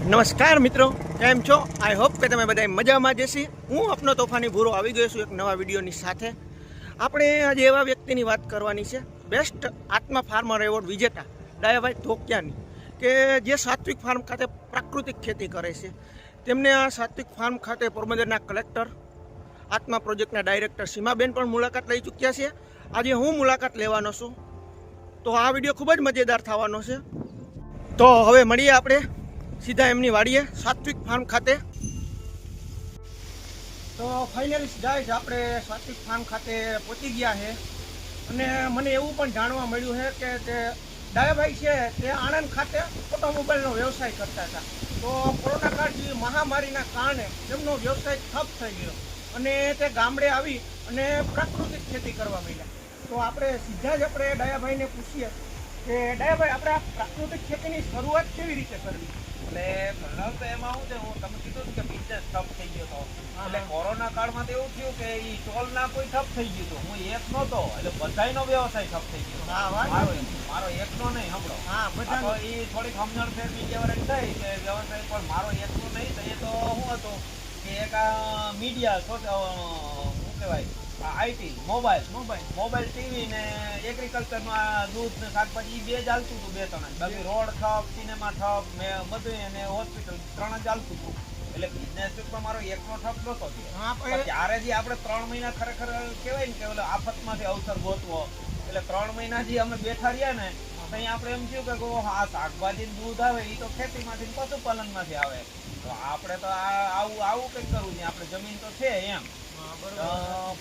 નમસ્કાર મિત્રો, કેમ છો? આઈ હોપ કે તમે બધા મજામાં જશી. હું આપનો તોફાની ભૂરો આવી ગયો છું એક નવા વિડીયોની સાથે. આપણે આજે એવા વ્યક્તિની વાત કરવાની છે, બેસ્ટ આત્મા ફાર્મર એવોર્ડ વિજેતા ડાયાભાઈ ધોકિયાની, કે જે સાત્વિક ફાર્મ ખાતે પ્રાકૃતિક ખેતી કરે છે. તેમને આ સાત્વિક ફાર્મ ખાતે પોરબંદરના કલેક્ટર, આત્મા પ્રોજેક્ટના ડાયરેક્ટર સીમાબેન પણ મુલાકાત લઈ ચૂક્યા છે. આજે હું મુલાકાત લેવાનો છું, તો આ વિડીયો ખૂબ જ મજેદાર થવાનો છે. તો હવે મળીએ આપણે સીધા એમની વાડીએ સાત્વિક ફાર્મ ખાતે. તો ફાઇનલી ગાઈઝ આપણે સાત્વિક ફાર્મ ખાતે પહોંચી ગયા છે અને મને એવું પણ જાણવા મળ્યું છે કે તે ડાયાભાઈ છે તે આણંદ ખાતે ઓટોમોબાઈલનો વ્યવસાય કરતા હતા. તો કોરોના કાળ જેવી મહામારીના કારણે તેમનો વ્યવસાય ઠપ થઈ ગયો અને તે ગામડે આવી અને પ્રાકૃતિક ખેતી કરવા માંડ્યા. તો આપણે સીધા જ આપણે ડાયાભાઈને પૂછીએ કે ડાયાભાઈ, આપણે આ પ્રાકૃતિક ખેતીની શરૂઆત કેવી રીતે કરવી? એટલે પહેલા તો એમાં શું છે, હું તમે કીધું કે બિઝનેસ ઠપ થઈ ગયો હતો. એટલે કોરોના કાળમાં તો એવું થયું કે ઈ ટોલ ના કોઈ ઠપ થઈ ગયું હતું. હું એક નહોતો, એટલે બધાયનો વ્યવસાય ઠપ થઈ ગયો. મારો એકનો નહીં, સાંભળો. તો ઈ થોડીક સમજણ ફેરવી જેવરેજ થઈ કે વ્યવસાય પણ મારો એકનો નહીં. તો એ તો શું હતું કે એક મીડિયા શું કહેવાય, આઈટી મોબાઈલ ટીવી ને એગ્રીકલ્ચરમાં દૂધ ને શાકભાજી બે જ હાલતું હતું, બે ત્રણ. બાકી રોડ ઠપ, સિનેમા ઠપ, બધું અને હોસ્પિટલ 3 જ હાલતું હતું. એટલે બિઝનેસ પણ મારો એકનો ઠપ નહોતો થયો. ત્યારે જે આપણે 3 મહિના ખરેખર કહેવાય ને કે આફતમાંથી અવસર ગોતવો, એટલે 3 મહિના જે અમે બેઠા રહ્યા ને ત્યાં આપણે એમ થયું કે આ શાકભાજી દૂધ આવે એ તો ખેતીમાંથી પશુપાલનમાંથી આવે, તો આપણે તો આવું કંઈક કરવું છે. આપણે જમીન તો છે એમ.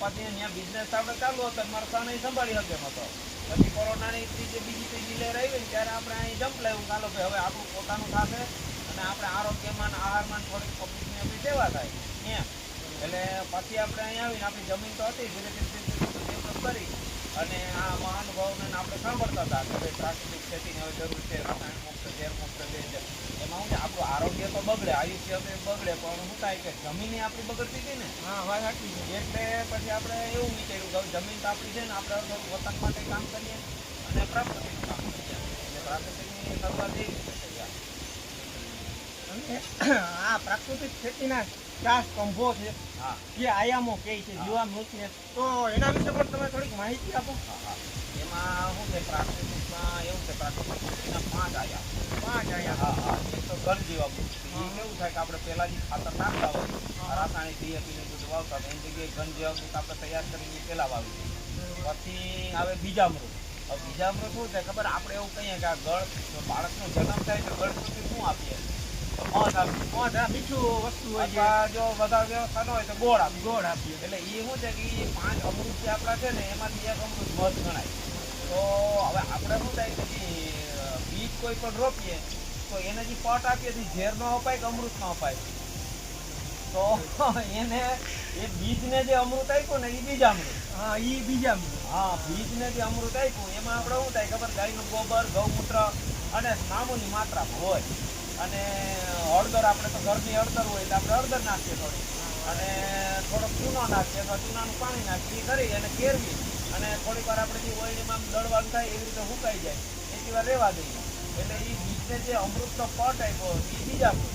પછી અહીંયા બિઝનેસ આપણે ચાલુ હતો, મારો સાને સંભાળી શકે હતો. પછી કોરોનાની બીજી લહેર આવી ને ત્યારે આપણે અહીં જમ્પ લાવ્યું, ચાલો ભાઈ હવે આપણું પોતાનું થશે અને આપણે આરોગ્યમાં આહારમાં થોડીક પબ્લિકની આપણી સેવા થાય એમ. એટલે પછી આપણે અહીં આવીને આપણી જમીન તો હતી, ધીરે ધીરે ડેવલપ કરી અને આ મહાનુભાવને આપણે સાંભળતા હતા કે ભાઈ પ્રાકૃતિક ખેતીની હવે જરૂર છે, રસાયણ મુક્ત, ઝેર મુક્ત જે છે. એમાં શું છે, આપણું આરોગ્ય તો બગડે, આયુષ્ય તો બગડે, પણ શું થાય કે જમીન આપણી બગડતી હતી ને. એટલે પછી આપણે એવું વિચાર્યું કે જમીન તો આપણી છે ને, આપણે થોડું વતન માટે કામ કરીએ અને પ્રાકૃતિકનું કામ કરીએ. એટલે પ્રાકૃતિકની શરૂઆત એવી રીતે થઈ. આ પ્રાકૃતિક ખેતીના 4 સ્તંભો છે, જે આયામો કહે છે, જીવામૃતને, તો એના વિશે પણ તમે થોડીક માહિતી આપો. એમાં શું છે, પ્રાકૃતિકમાં એવું છે, પ્રાકૃતિક ખેતીના 5 આયામ. એક તો ઘન જીવામૃત. એ કેવું થાય કે આપણે પહેલા જે ખાતર નાખતા હોય, રાસાયણિક ડીએપી ને બધું વાવતા હોય, એની જગ્યાએ ઘન જીવામૃત આપણે તૈયાર કરીને પહેલા વાવી દઈએ. પછી આવે બીજામૃત. હવે બીજામૃત શું છે ખબર, આપણે એવું કહીએ કે આ ગળ બાળકનો જન્મ થાય તો ગળ સુધી શું આપીએ? બીજું વસ્તુ હોય, જો વધારે વ્યવસ્થા ન હોય તો ગોળ આપીએ. એટલે એ શું છે કે એ 5 અમૃત જે આપણા છે ને એમાંથી એક અમૃત મધ ગણાય. તો હવે આપણે શું થાય કે બીજ કોઈ પણ રોપીએ તો એને જે પટ આપીએ તો ઝેર ન અપાય કે અમૃત ન અપાય? તો એને એ બીજને જે અમૃત આપ્યું ને એ બીજામૃત. બીજને જે અમૃત આપ્યું એમાં આપણે શું થાય ખબર, ગાયનું ગોબર, ગૌમૂત્ર અને નામુની માત્રામાં હોય. અને હળદર, આપણે તો ઘરની હળદર હોય એટલે આપણે હળદર નાખીએ થોડી, અને થોડોક ચૂનો નાખીએ અથવા ચૂનાનું પાણી નાખીએ કરી અને કેરવી અને થોડીક વાર આપણે જે ઓઈલમાં દળવાનું થાય એવી રીતે સુકાઈ જાય એટલી વાર રહેવા દઈએ. એટલે એ બીજને જે અમૃતનો પટ આપ્યો એ બીજામૃત.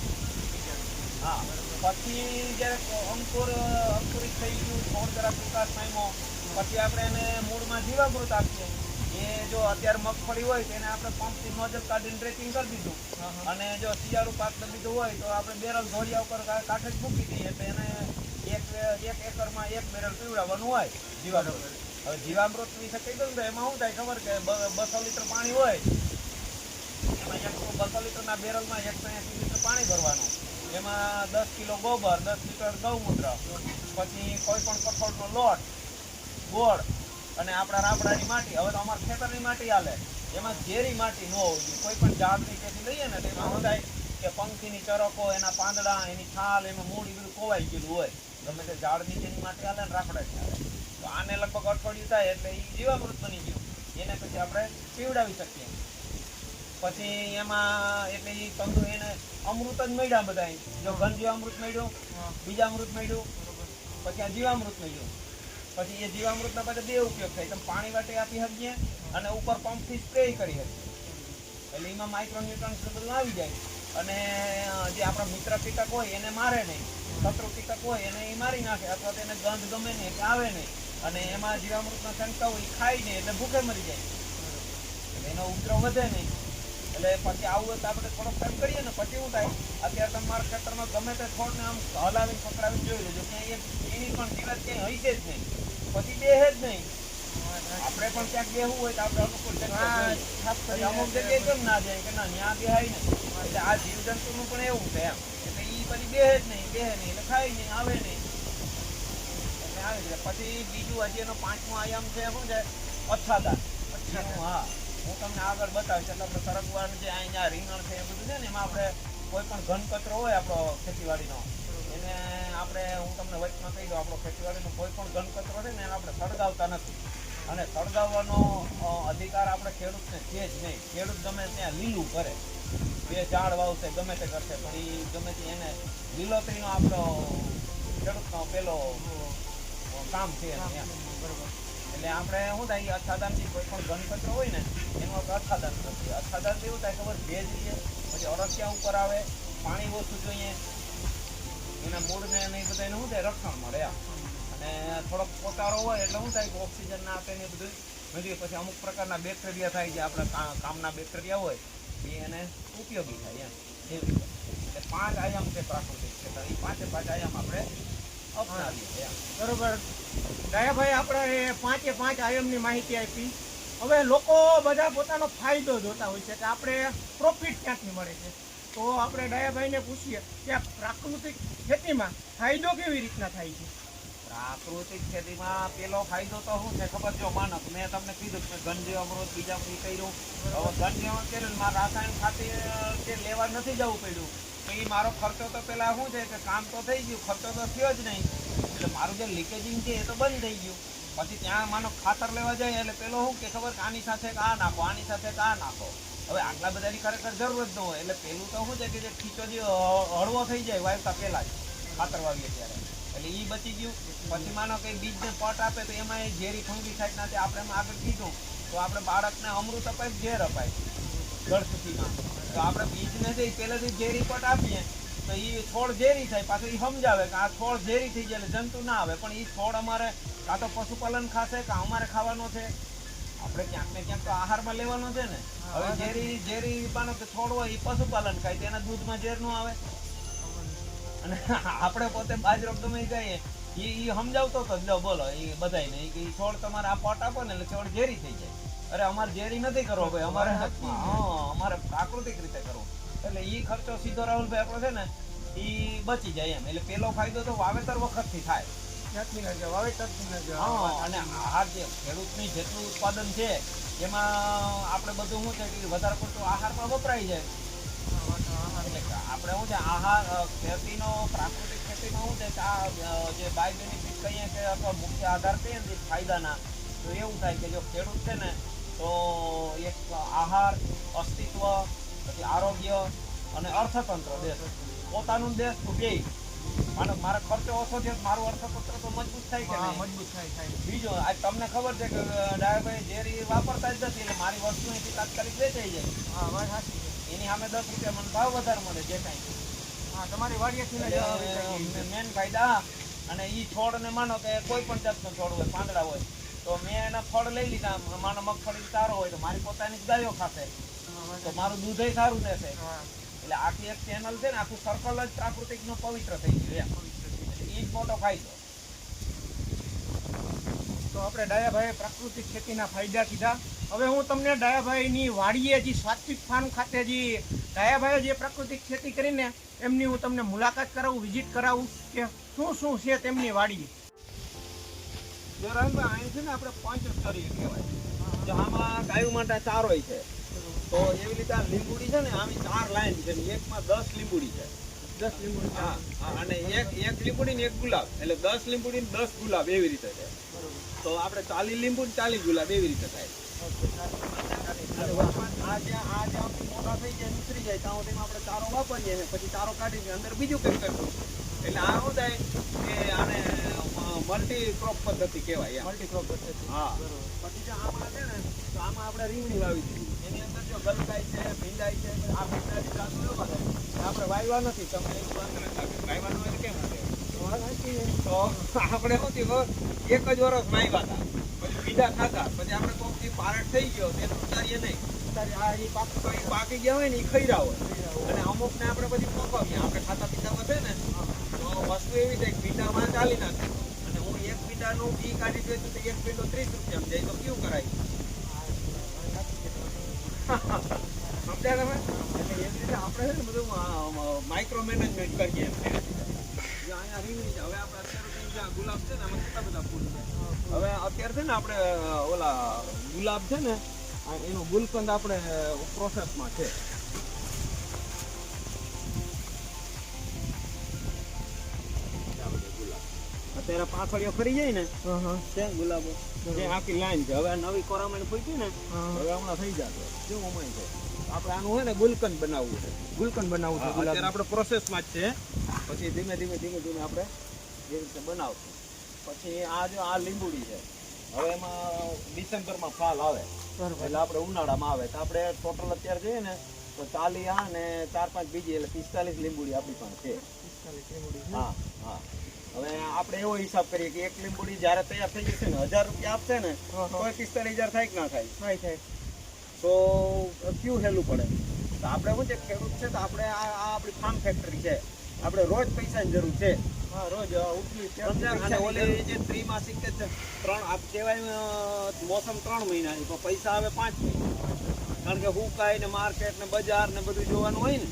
પછી જ્યારે અંકુરિત થઈ ગયું, થોડ જરાક વિકાસ પામ્યો, પછી આપણે એને મૂળમાં જીવામૃત આપીએ. એ જો અત્યારે મગફળી હોય તો એને આપણે પંપથી નોઝલ કાઢીને ડ્રેસિંગ કરી દીધું, અને જો શિયાળુ પાક લીધું હોય તો આપણે બેરલ ધોળિયા ઉપર કાંઠે જ મૂકી દઈએ. એટલે એને એક એકરમાં 1 બેરલ પીવડાવવાનું હોય જીવામૃત. હવે જીવામૃત વિશે કહી દઉં તો એમાં શું થાય ખબર, કે 200 લીટર પાણી હોય એમાં 200 લીટરના બેરલમાં 180 લીટર પાણી ભરવાનું. એમાં 10 કિલો ગોબર, 10 લીટર ગૌમૂત્ર, પછી કોઈ પણ કઠોળનો લોટ, ગોળ અને આપણા રાબડાની માટી. હવે તો અમારા ખેતરની માટી હાલે, એમાં ઝેરી માટી ન હોવી જોઈએ. કોઈ પણ ઝાડ નીચેથી લઈએ ને તો એમાં શું થાય કે પંખીની ચરકો, એના પાંદડા, એની છાલ, એનું મૂળ એ બધું કોવાઈ ગયેલું હોય. ગમે તે ઝાડ નીચેની માટી હાલે ને રાબડાની હાલે. તો આને લગભગ અઠવાડિયું થાય એટલે એ જીવામૃત બની ગયું. એને પછી આપણે પીવડાવી શકીએ. પછી એમાં એટલે એ તંદુ એને અમૃત જ મળ્યા બધા. જો ઘન જીવામૃત મળ્યું, બીજામૃત મળ્યું, પછી આ જીવામૃત મળ્યું. પછી એ જીવામૃતના પાછા 2 ઉપયોગ થાય. તમે પાણી વાટે આપી શકીએ અને ઉપર પંપથી સ્પ્રે કરી શકીએ. એટલે એમાં માઇક્રોન્યુટ્રન્સ બધું આવી જાય. અને જે આપણા મિત્ર કીટક હોય એને મારે નહીં, શત્રુ કીટક હોય એને એ મારી નાખે, અથવા તેને ગંધ ગમે નહીં એટલે આવે નહીં, અને એમાં જીવામૃતના છંટકાવ હોય ખાય નહીં એટલે ભૂખે મરી જાય, એટલે એનો ઉપદ્રવ વધે નહીં. એટલે પછી આવું હોય તો આપણે થોડોક ટાઈમ કરીએ ને પછી શું થાય, અત્યારે તમારા ખેતરમાં ગમે તે છોડને આમ હલાવીને પકડાવીને જોઈ લેજો, ક્યાંય એક એની પણ જીવાત ક્યાંય હશે જ નહીં, પછી બેહે જ નહીં. આપણે પણ ક્યાંક બેહવું હોય તો આપણે અનુકૂળ અમુક જગ્યાએ કેમ ના જાય કે ના ત્યાં બેહાય ને, એટલે આ જીવજંતુનું પણ એવું છે એમ, એટલે એ પછી બેહે જ નહીં, એટલે ખાય નહીં, આવે નહીં, એટલે આવે છે. પછી બીજું હજી એનો 5મો આયામ છે શું છે, અચ્છાદન. હા, હું તમને આગળ બતાવીશ. એટલે આપણે સરગવાનું જે અહીંયા રીંગણ છે એ બધું છે ને, એમાં આપણે કોઈ પણ ઘન કચરો હોય આપણો ખેતીવાડીનો, એને આપણે હું તમને વચમાં કહી દઉં, આપણો ખેતીવાડીનો કોઈ પણ ઘન કચરો છે ને એને આપણે સળગાવતા નથી, અને સળગાવવાનો અધિકાર આપણે ખેડૂતને છે જ નહીં. ખેડૂત ગમે ત્યાં લીલું કરે, 2 ઝાડ વાવશે ગમે તે કરશે, પણ એ ગમે તે એને લીલોતરીનો આપણો ખેડૂતનો પેલો કામ છે બરોબર. એટલે આપણે શું થાય, અચ્છાદનથી કોઈ પણ ઘન કચરો હોય ને એનું આપણે અચ્છાદન કરીએ. અચ્છાદન એવું થાય ખબર, ભેજ રહીએ, પછી અળસિયા ઉપર આવે, પાણી ઓછું જોઈએ, એના મૂળને એને બધા એને શું થાય, રક્ષણ મળે. અને થોડોક પોતારો હોય એટલે શું થાય કે ઓક્સિજન ના આપે ને બધું નથી. પછી અમુક પ્રકારના બેક્ટેરિયા થાય, જે આપણે કામના બેક્ટેરિયા હોય એ એને ઉપયોગી થાય એમ, એવી રીતે. એટલે 5 આયામ છે પ્રાકૃતિક ખેતર, એ 5 આયામ આપણે અપનાવીએ એમ. બરોબર ડાયાભાઈ, આપણે 5 આયામની માહિતી આપી. હવે લોકો બધા પોતાનો ફાયદો જોતા હોય છે કે આપણે પ્રોફિટ ક્યાંથી મળે છે, તો આપણે ડાયાભાઈને પૂછીએ કે આ પ્રાકૃતિક ખેતીમાં ફાયદો કેવી રીતના થાય છે. પ્રાકૃતિક ખેતીમાં પેલો ફાયદો તો શું છે ખબર, જો માનક મેં તમને કીધું કે ઘનજીવામૃત બીજા બધી કર્યું, હવે ઘનજીવામૃત કર્યું મારે રાસાયણિક ખાતર કે લેવા નથી જવું પડ્યું, તો એ મારો ખર્ચો તો પેલા શું છે કે કામ તો થઈ ગયું, ખર્ચો તો થયો જ નહીં, એટલે મારું જે લીકેજિંગ છે એ તો બંધ થઈ ગયું. પછી ત્યાં માનો ખાતર લેવા જાય એટલે પેલો શું કે ખબર કે આની સાથે આ નાખો, આની સાથે આ નાખો. હવે આટલા બધાની ખરેખર જરૂર જ ન હોય, એટલે પેલું તો શું છે કે જે ખીચો જે હળવો થઈ જાય વાવતા પહેલા જ ખાતર વાવીએ ત્યારે, એટલે એ બચી ગયું. પછી માનો કે બીજને પટ આપે તો એમાં એ ઝેરી ફંગીસાઇડ ના આપણે એમાં આગળ કીધું તો આપણે બાળકને અમૃત અપાય, ઝેર અપાય ગળથુથીમાં, તો આપણે બીજને જે પહેલેથી ઝેરી પટ આપીએ તો એ છોડ ઝેરી થાય, પાછું એ સમજાવે કે આ છોડ ઝેરી થઈ જાય એટલે જંતુ ના આવે, પણ એ છોડ અમારે કાં તો પશુપાલન ખાશે કાં અમારે ખાવાનો છે, આપણે ક્યાંક ને ક્યાંક તો આહારમાં લેવાનો છે ને. હવે ઝેરી માનો કે છોડ હોય એ પશુપાલન ખાય, તેના દૂધમાં ઝેર ન આવે, અને આપણે પોતે બાજરો ગમે જઈએ એ સમજાવતો હતો લો બોલો એ બધાને કે છોડ તમારે આ પટ આપો ને એટલે છોડ ઝેરી થઈ જાય. અરે અમારે ઝેરી નથી કરવો ભાઈ, અમારે અમારે પ્રાકૃતિક રીતે કરવો, એટલે એ ખર્ચો સીધો રાહુલભાઈ આપણો છે ને એ બચી જાય એમ. એટલે પેલો ફાયદો તો વાવેતર વખતથી થાય, અને આહાર જે ખેડૂતની જેટલું ઉત્પાદન છે એમાં આપણે બધું શું છે કે વધારે પડતું આહારમાં વપરાઈ જાય. એટલે આપણે શું છે આહાર ખેતીનો પ્રાકૃતિક ખેતીમાં શું છે કે આ જે બાય બેનિફિટ કહીએ કે અથવા મુખ્ય આધાર કહીએ ને ફાયદાના, તો એવું થાય કે જો ખેડૂત છે ને તો એક આહાર, અસ્તિત્વ, પછી આરોગ્ય અને અર્થતંત્ર દેશ પોતાનું દેશ બે મારો ખર્ચો ઓછો છે, મારું અર્થતંત્ર તો મજબૂત થાય કે મજબૂત થાય. બીજો આ તમને ખબર છે કે ડાયાભાઈ ઝેરી વાપરતા જ નથી, એટલે મારી વસ્તુ અહીંથી તાત્કાલિક વેચાઈ જાય. હા વાત સાચી છે. એની સામે 10 રૂપિયા મને ભાવ વધારે મળે જે કાંઈ. હા તમારી વાડીએથી મેન ફાયદા. અને એ છોડને માનો કે કોઈ પણ જાતનો છોડ હોય, પાંદડા હોય, તો મેં એના ફળ લઈ લીધા, માનો મગફળી સારો હોય તો મારી પોતાની જ ગાયો ખાશે, તો મારું દૂધ સારું રહેશે. એટલે આખી એક ચેનલ છે ને, આખું સર્કલ જ પ્રાકૃતિક નું પવિત્ર થઈ ગયું એમ. એ જ મોટો ફાયદો. તો આપણે ડાયાભાઈ પ્રાકૃતિક ખેતીના ફાયદા કીધા. હવે હું તમને ડાયાભાઈની વાડીએ જે સાત્વિક ફાર્મ ખાતે જે ડાયાભાઈએ જે પ્રાકૃતિક ખેતી કરીને એમની હું તમને મુલાકાત કરાવું, વિઝિટ કરાવું કે શું છે તેમની વાડીએ. જો રામભાઈ અહીં છે ને આપણે પંચસ્તરીય કહેવાય, જો આમાં ગાયો માટે ચારોય છે, તો એવી રીતે આ લીંબુડી છે ને આમી 4 લાઈન છે, એકમાં 10 લીંબુડી છે. 10 લીંબુડી. હા, અને એક લીંબુડી ને એક ગુલાબ, એટલે 10 લીંબુડી ને 10 ગુલાબ એવી રીતે છે. તો આપણે 40 લીંબુ ને 40 ગુલાબ એવી રીતે થાય. આ જે મોટા થઈ જાય નીકળી જાય ત્યાં સુધીમાં આપણે ચારો વાપરીએ ને પછી ચારો કાઢીને અંદર બીજું કંઈક કરવું. એટલે આ શું થાય કે આને મલ્ટી ક્રોપ પદ્ધતિ કહેવાય. મલ્ટી ક્રોપ પદ્ધતિ. હા. પછી જો આમાં છે ને તો આમાં આપણે રીંગણી વાવી દીધી, એની અંદર જો ગલકાઈ છે, ભીંડાઈ છે, આ ભીંડાની જાતો એમાં છે. આપણે વાયવા નથી, તમે એક વાત કરે સાહેબ. વાયવાનું એટલે કેમ હશે? તો આપણે શું થયું, એક જ વર્ષ વાયવા હતા, પછી ભીંડા ખાધા, પછી આપણે કોક દી પારટ થઈ ગયો, તેને ઉતારીએ નહીં. પાકી ગયા હોય ને એ ખૈરા હોય, અને અમુક ને આપણે પછી પકવીએ. આપણે ખાતા પીતામાં છે ને, તો વસ્તુ એવી છે કે ભીંડામાં ચાલી નાખે, અને હું એક ભીંડાનું ઘી કાઢી દઉં તો એક ભીંડો 30 રૂપિયામાં જાય, તો કેવું કરાય? સમજ્યા તમે? એટલે એવી રીતે આપણે છે ને બધું માઇક્રો મેનેજમેન્ટ કરીએ એમ. અહીંયા રીંગણી છે, હવે આપણે અત્યારે ગુલાબ છે ને, આમાં કેટલા બધા ફૂલ છે. હવે અત્યારે છે ને આપણે ઓલા ગુલાબ છે ને, એનું ગુલકંદ આપણે પ્રોસેસમાં છે. અત્યારે પાછળીઓ ફરી જાય ને છે ગુલાબો, જે આખી લાઈન છે. હવે નવી કોરામણ પૂછી ને, હવે હમણાં થઈ જશે. કેવું અમાય છે આપણે આનું હોય ને ગુલકંદ બનાવવું છે. ગુલકંદ બનાવવું છે. અત્યારે આપણે પ્રોસેસમાં જ છે. પછી ધીમે ધીમે આપણે એ રીતે બનાવશું. પછી આ જો આ લીંબુડી છે, હવે એમાં ડિસેમ્બરમાં ફાલ આવે, એટલે આપણે ઉનાળામાં આવે, તો આપણે ટોટલ અત્યારે જઈએ ને તો 40 આ ને 4-5 બીજી, એટલે 45 લીંબુડી આપણી પાસે છે. હા હા. હવે આપણે એવો હિસાબ કરીએ કે એક લીંબુડી જ્યારે તૈયાર થઈ જશે ને 1000 રૂપિયા આપશે ને, તો 45,000 થાય કે ના થાય? થાય. તો કયું હેલું પડે? તો આપણે શું છે, ખેડૂત છે, તો આપણે આ આપણી ફાર્મ ફેક્ટરી છે, આપણે રોજ પૈસાની જરૂર છે. રોજ ઓલી જે ત્રિમાસિક કે 3 આપ કહેવાય, મોસમ 3 મહિનાની, પણ પૈસા આવે 5 મહિના, કારણ કે હુકાય ને માર્કેટ ને બજાર ને બધું જોવાનું હોય ને.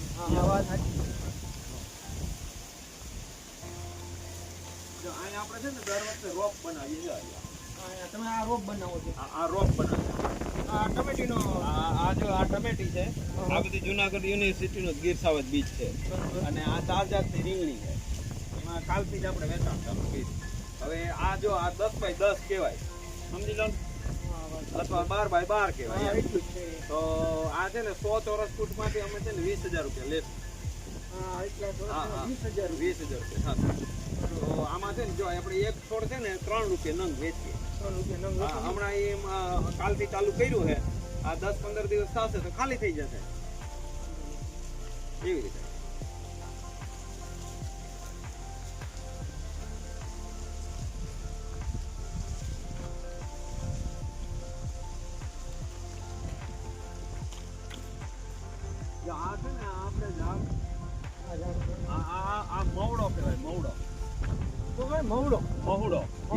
અહીંયા આપણે છે ને દર વખતે રોપ બનાવીએ છીએ. તમે આ રોપ બનાવો છો? આ રોપ બનાવે. આ ટમેટીનો આ જો આ ટમેટી છે, આ બધી જુનાગઢ યુનિવર્સિટીનો ગીર સાવજ બીજ છે, અને આ 4 જાતની રીંગણી છે. એમાં કાલથી જ આપણે વેચાણ ચાલુ કર્યું. હવે આ જો આ 10x10 કહેવાય, સમજી લો, અથવા 12x12 કહેવાય. તો આ છે ને 100 ચોરસ ફૂટમાંથી અમે છે ને 20,000 રૂપિયા લેશું. 20,000 રૂપિયા. તો આમાં છે ને જો આપણે એક છોડ છે ને 3 રૂપિયા નંગ વેચીએ. હમણાં એ કાલથી ચાલુ કર્યું છે. આ 10-15 દિવસ થશે તો ખાલી થઈ જશે. એવી રીતે. આ છે ને આપણે ઝાડ આ મવડો કહેવાય. મહુડો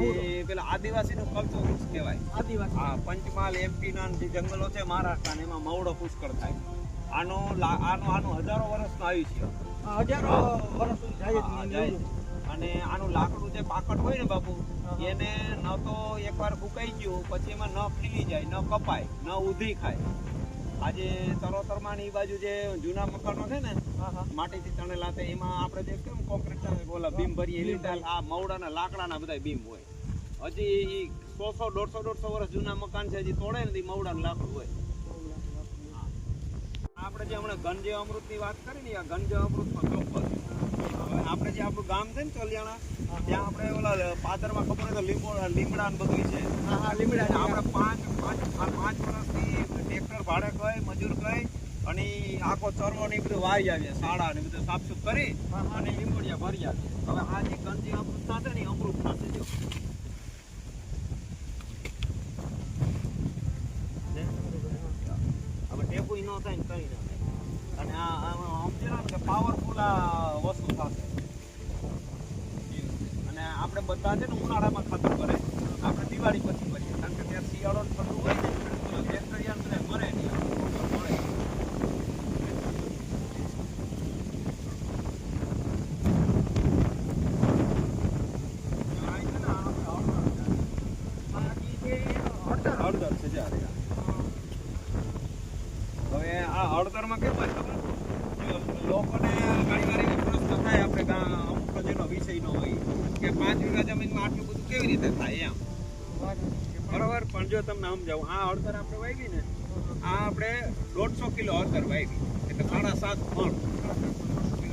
એ પેલા આદિવાસીનું કલ્ચર વૃક્ષ કહેવાય. હા, પંચમહાલ MP ના જે જંગલો છે મહારાષ્ટ્રના, એમાં મવડો પુષ્કળ થાય. આનું હજારો વર્ષનું આયુષ્ય. અને આનું લાકડું જે પાકડ હોય ને બાપુ, એને ન તો એકવાર ફૂંકાઈ ગયું પછી એમાં ન ખીલી જાય, ન કપાય, ન ઉધી ખાય. આજે તરોતરમાં ની બાજુ જે જૂના મકાનો છે ને, માટીથી તણેલા, એમાં આપણે જે કેમ કોન્ક્રીટ ઓલા બીમ ભરીએ, આ મવડાના લાકડાના બધા બીમ હોય. હજી 100-150 વર્ષ જૂના મકાન છે, હજી તોડે ને મવડાનું લાકડું હોય. આપણે જે હમણાં ગંજે અમૃતની વાત કરી ને, આ ગંજે અમૃતમાં ચોક્કસ આપણે જે આપણું ગામ છે ને ચોલિયાણા, ત્યાં આપણે ઓલા પાદરમાં ખબર હોય તો લીમડા ને બધું છે. આપણે 5 વર્ષથી ટ્રેક્ટર ભાડે કહે, મજૂર કહે, અને આખો ચરવો ને બધું વારી આવીએ, શાળા ને બધું સાફસૂફ કરી અને લીંબોડિયા ભરી આવીએ. હવે આ જે ગંજી અમૃત થશે ને, અમૃત થશે. જો હવે ટેપુ ન થાય ને કઈ ના થાય. અને આ સમજેલા કે પાવરફુલ આ વસ્તુ થશે. અને આપણે બધા છે ને ઉનાળામાં ખાતર કરે, આપણે દિવાળી પછી કરીએ, કારણ કે ત્યાં શિયાળો ઠંડુ હોય ને, બેક્ટેરિયા બધા મરે નહીં. હવે આ હળદરમાં કેમ હોય ખબર, લોકોને ઘણી વાર પ્રશ્ન થાય, આપણે અમુક જેનો વિષય નો હોય કે 5 વીઘા જમીનમાં આટલું બધું કેવી રીતે થાય એમ, બરોબર. પણ જો તમને સમજાવું, આ હળદર આપણે વાવી ને, આ આપણે 150 કિલો હળદર વાવી, એટલે 7.5 મણ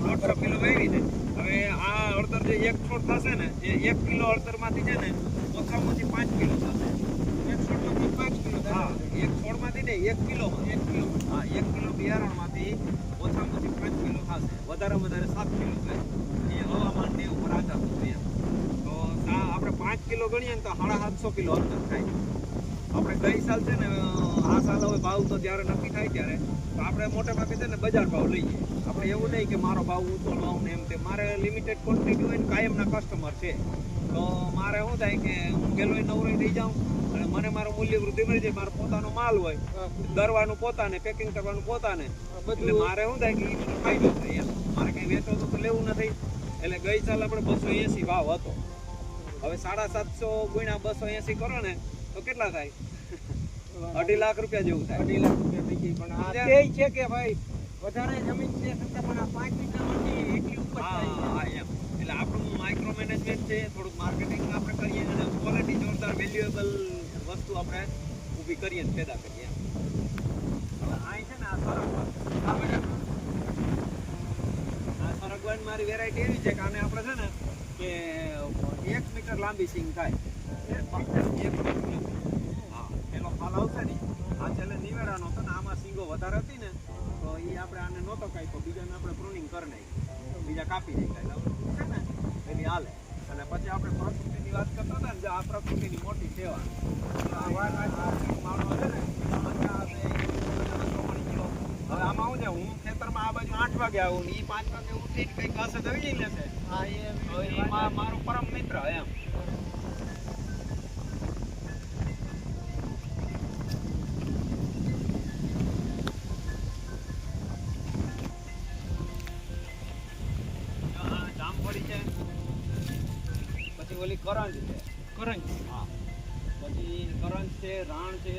150 કિલો વાવી ને. હવે આ હળદર જે એક છોડ થશે ને, એ 1 કિલો હળદરમાંથી છે ને ઓછામાં ઓછી 5 કિલો થશે. એક છોડમાંથી 5 કિલો. હા, એક છોડમાંથી ને 1 કિલોમાં. હા, 1 હરણમાંથી ઓછામાં ઓછી 5 કિલો થશે, વધારેમાં વધારે 7 કિલો થાય. એ હવામાનને ઉપર આધાર છે એમ. તો આપણે 5 કિલો ગણીએ ને તો 750 કિલો અંતર થાય. આપણે ગઈ સાલ છે ને આ સાલ હવે ભાવ તો જ્યારે નક્કી થાય ત્યારે તો આપણે મોટે ભાગે છે ને બજાર ભાવ લઈએ. આપણે એવું નહીં કે મારો ભાવ ઊંચો લાવું ને એમ તે. મારે લિમિટેડ ક્વોન્ટિટી હોય ને કાયમના કસ્ટમર છે તો મારે શું થાય કે હું ગેલોય નવરાઈ થઈ જાઉં અને મને મારું મૂલ્ય વૃદ્ધિ મળી જાય. મારો પોતાનો માલ હોય, દરવાનું પોતાને, પેકિંગ કરવાનું પોતાને, એટલે મારે શું થાય કે એ બધો ફાયદો થાય એમ. મારે કંઈ વેચવાનું તો લેવું નથી. એટલે ગઈ સાલ આપણે 280 ભાવ હતો. હવે 750 ગુણ્યા 280 કરો ને તો કેટલા થાય? 2.5 લાખ રૂપિયા જેવું થાય. 2.5 લાખ રૂપિયા થઈ ગઈ. પણ આ તે છે કે ભાઈ વધારે જમીન છે છતાં પણ આ 5 વીઘામાંથી એટલી ઉપર થાય. હા એમ. એટલે આપણું માઇક્રો મેનેજમેન્ટ છે, થોડુંક માર્કેટિંગ આપણે કરીએ અને ક્વોલિટી જોરદાર વેલ્યુએબલ વસ્તુ આપણે ઊભી કરીએ ને પેદા કરીએ એમ. હવે આ છે ને આ સરગવાની મારી વેરાયટી એવી છે કે આને આપણે છે ને કે 1 મીટર લાંબી સિંગ થાય. હા, પેલો ફાલ આવશે ને આ છેલ્લે નિવેડાનો હતો ને, આમાં સિંગો વધારે હતી ને તો એ આપણે આને નહોતો કાપ્યો, બીજાને આપણે પ્રૂનિંગ કરી નાખી, બીજા કાપી નાખ્યા. એટલે છે ને એની હાલે. અને પછી આપણે પ્રકૃતિની વાત કરતા હતા ને, જે આ પ્રકૃતિની મોટી સેવા માણસો છે ને હવે આમાં હું છે, હું ખેતરમાં આ બાજુ 8 વાગે આવું ને એ 5 વાગે ઉઠીને કંઈક ઘાસે દવી લેશે. હા એ મારો પરમ મિત્ર એમ. જામફળી છે, પછી ઓલી કરંજ છે. કરંજ. હા, પછી કરંજ છે, રાણ છે,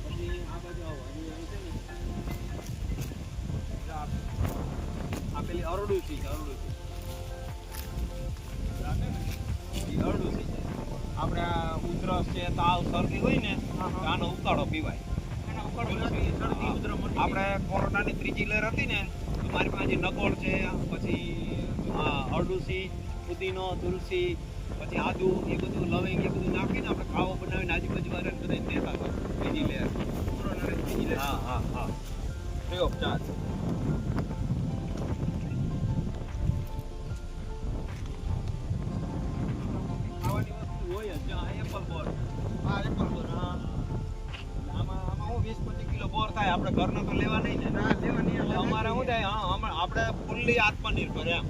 પછી આ બાજુ આવો હજી અહીં છે ને આ પેલી અરડુસી છે. અરડુસી છે. આપણે આ ઉધરસ છે, તાવ, શરદી હોય ને આનો ઉકાળો પીવાય. આપણે કોરોનાની 3જી લહેર હતી ને તો મારી પાસે નકોડ છે, પછી અરડુસી, પુદીનો, તુલસી, પછી આદુ, એ બધું લવિંગ, એ બધું નાખીને આપણે ખાવો બનાવીને આજુબાજુ વાળાને બધાને દેતા હતા. 3જી લહેર, કોરોનાની 3જી લહેર. હા ફ્રી ઓફ ચાર્જ. ખાવાની વસ્તુ હોય જ. એપલ બોર. હા એપલ બોર. હા આમાં હું 20-25 કિલો બોર થાય. આપણે ઘરનો તો લેવા નહીં ને. ના લેવા નહીં. અમારે શું થાય, આપણે ફૂલ્લી આત્મનિર્ભર એમ.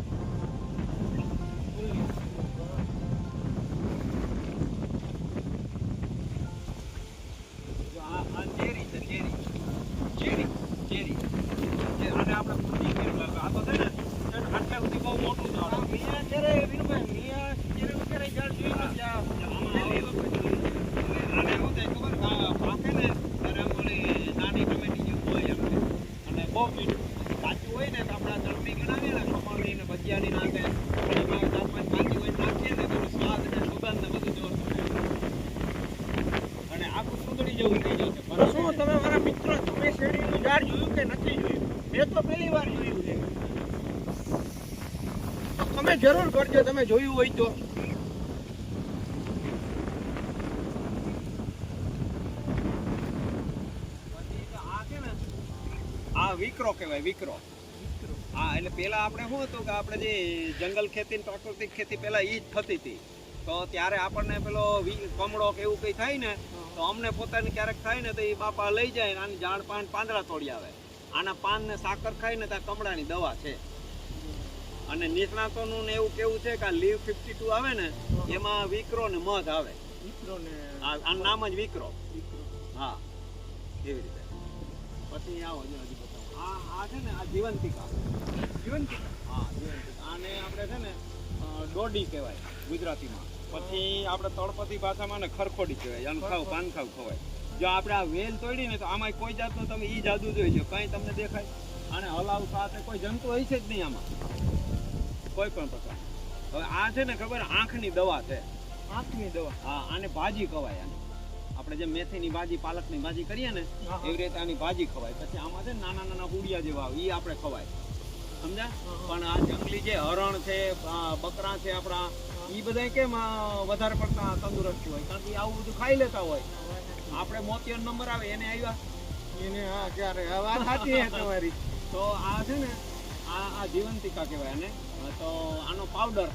આ ચેરી છે, ચેરી. આને આપણે પૂરી કરી. આ તો છે ને આટલા સુધી બહુ મોટું ઝાડ. મિયા ચેરે વિનુભાઈ, મિયા ચેરે વગેરે ઝાડ જોયું નથી. આને શું થાય ખબર? પાકે ને ત્યારે આમ ઓલી નાની ટમેટી જેવું હોય એમ. અને બહુ મીઠું. કાચું હોય ને તો આપણે આ ચટણી બનાવીએ ને, ખમણની ને ભજીયાની નાખે, અને એમાં 4-5 કાચી હોય નાખીએ ને તો સ્વાદ ને સુગંધ ને બધું જોરદાર. અને આખું સુંદરી જેવું થઈ જશે. તો શું તમે મારા મિત્રો, તમે શેરડીનું ઝાડ જોયું કે નથી જોયું? મેં તો પહેલી વાર જોયું છે. તો તમે જરૂર કરજો, તમે જોયું હોય તો. પછી તો આ છે ને આ વિક્રો કહેવાય, વિક્રો. હા, એટલે પેલા આપણે શું હતું કે આપણે જે જંગલ ખેતી ને પ્રાકૃતિક ખેતી પેલા ઈ જ થતી હતી. તો ત્યારે આપણને પેલો કમળો કે એવું કંઈ થાય ને તો અમને પોતાને ક્યારેક થાય ને તો એ બાપા લઈ જાય ને આની ઝાડ પાંદડા તોડી આવે. આના પાન ને સાકર ખાય ને તો આ કમળાની દવા છે. અને નિષ્ણાતોનું ને એવું કેવું છે કે આ લીવ 52 આવે ને એમાં વિક્રો ને મધ આવે. આનું નામ જ વિક્રો. હા, એવી રીતે. પછી આવો હજી બતાવો. આ છે ને આ જીવંતિકા. હા, જીવંતિકા. આને આપણે છે ને દોડી કહેવાય ગુજરાતીમાં. પછી આપણે તળપદી ભાષામાં ને ખરખોડી કહેવાય. આનું ખાવ, પાન ખાવ ખવાય. જો આપણે આ વેલ તોડી ને તો આમાં કોઈ જાતનું તમે ઈ જાદુ જોઈ જો કંઈ તમને દેખાય. અને હલાવ સાથે કોઈ જંતુ હોય છે જ નહીં આમાં, કોઈ પણ પ્રકાર. હવે આ છે ને ખબર, આંખની દવા છે. આંખની દવા. હા, આને ભાજી ખવાય. આને આપણે જે મેથીની ભાજી, પાલકની ભાજી કરીએ ને એવી રીતે આની ભાજી ખવાય. પછી આમાં છે નાના નાના હુડિયા જેવા આવે, એ આપણે ખવાય. સમજ્યા? પણ આ જંગલી જે હરણ છે, બકરા છે આપણા, એ બધા કેમ વધારે પડતા તંદુરસ્ત હોય? કારણ કે આવું બધું ખાઈ લેતા હોય. આપણે મોતિયાનો નંબર આવે એને આવ્યા એને. હા, ક્યારે વાત સાચી છે તમારી. તો આ છે ને આ જીવંતિકા કહેવાય આને. તો આનો પાવડર